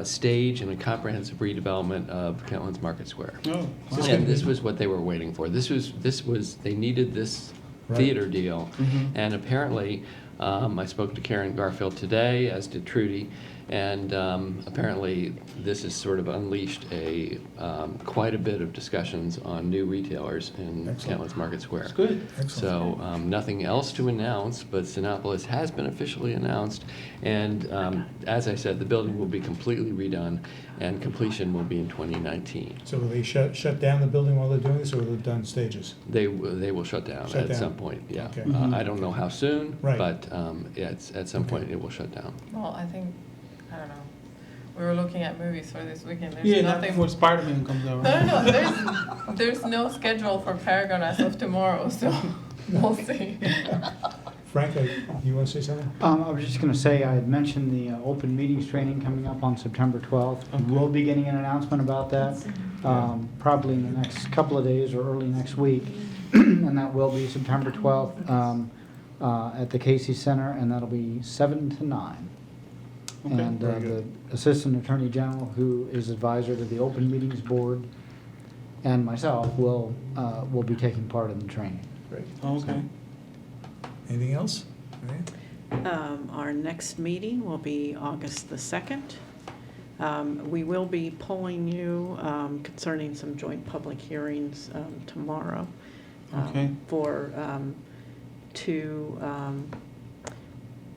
stage in a comprehensive redevelopment of Kentlands Market Square. oh, wow. And this was what they were waiting for. This was they needed this Right. theater deal, Mhm. and apparently, I spoke to Karen Garfield today, as did Trudy, and apparently this has sort of unleashed quite a bit of discussions on new retailers in Excellent. Kentlands Market Square. That's good. Excellent. So nothing else to announce, but Sinopolis has been officially announced. And as I said, the building will be completely redone and completion will be in 2019. So will they shut down the building while they're doing this, or will it done stages? They will shut down Shut at down. some point, yeah. Okay. I don't know how soon, Right. but at some Okay. point it will shut down. Well, I think, I don't know, we were looking at movies for this weekend. There's Yeah, not nothing. before Spider-Man comes out. No, there's no schedule for Paragon as of tomorrow, so we'll see. Frank, you want to say something? I was just going to say, I had mentioned the open meetings training coming up on September 12th. Okay. We'll be getting an announcement about that probably in the next couple of days or early next week. And that will be September 12th at the Casey Center, and that'll be 7 to 9. Okay, And very the good. Assistant Attorney General, who is advisor to the Open Meetings Board, and myself will be taking part in the training. Great. Okay. Anything else? All right. Our next meeting will be August the 2nd. We will be polling you concerning some joint public hearings tomorrow Okay. for two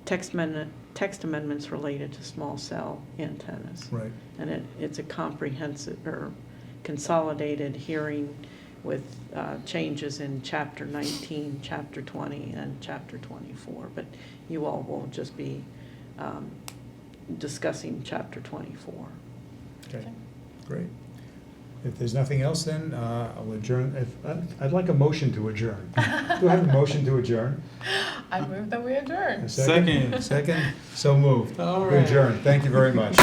text amendments related to small cell antennas. Right. And it's a comprehensive or consolidated hearing with changes in Chapter 19, Chapter 20, and Chapter 24. But you all will just be discussing Chapter 24. Okay, great. If there's nothing else, then I'll adjourn. I'd like a motion to adjourn. Do I have a motion to adjourn? I move that we adjourn. A Second. Second? So moved. All We right. adjourn. Thank you very much.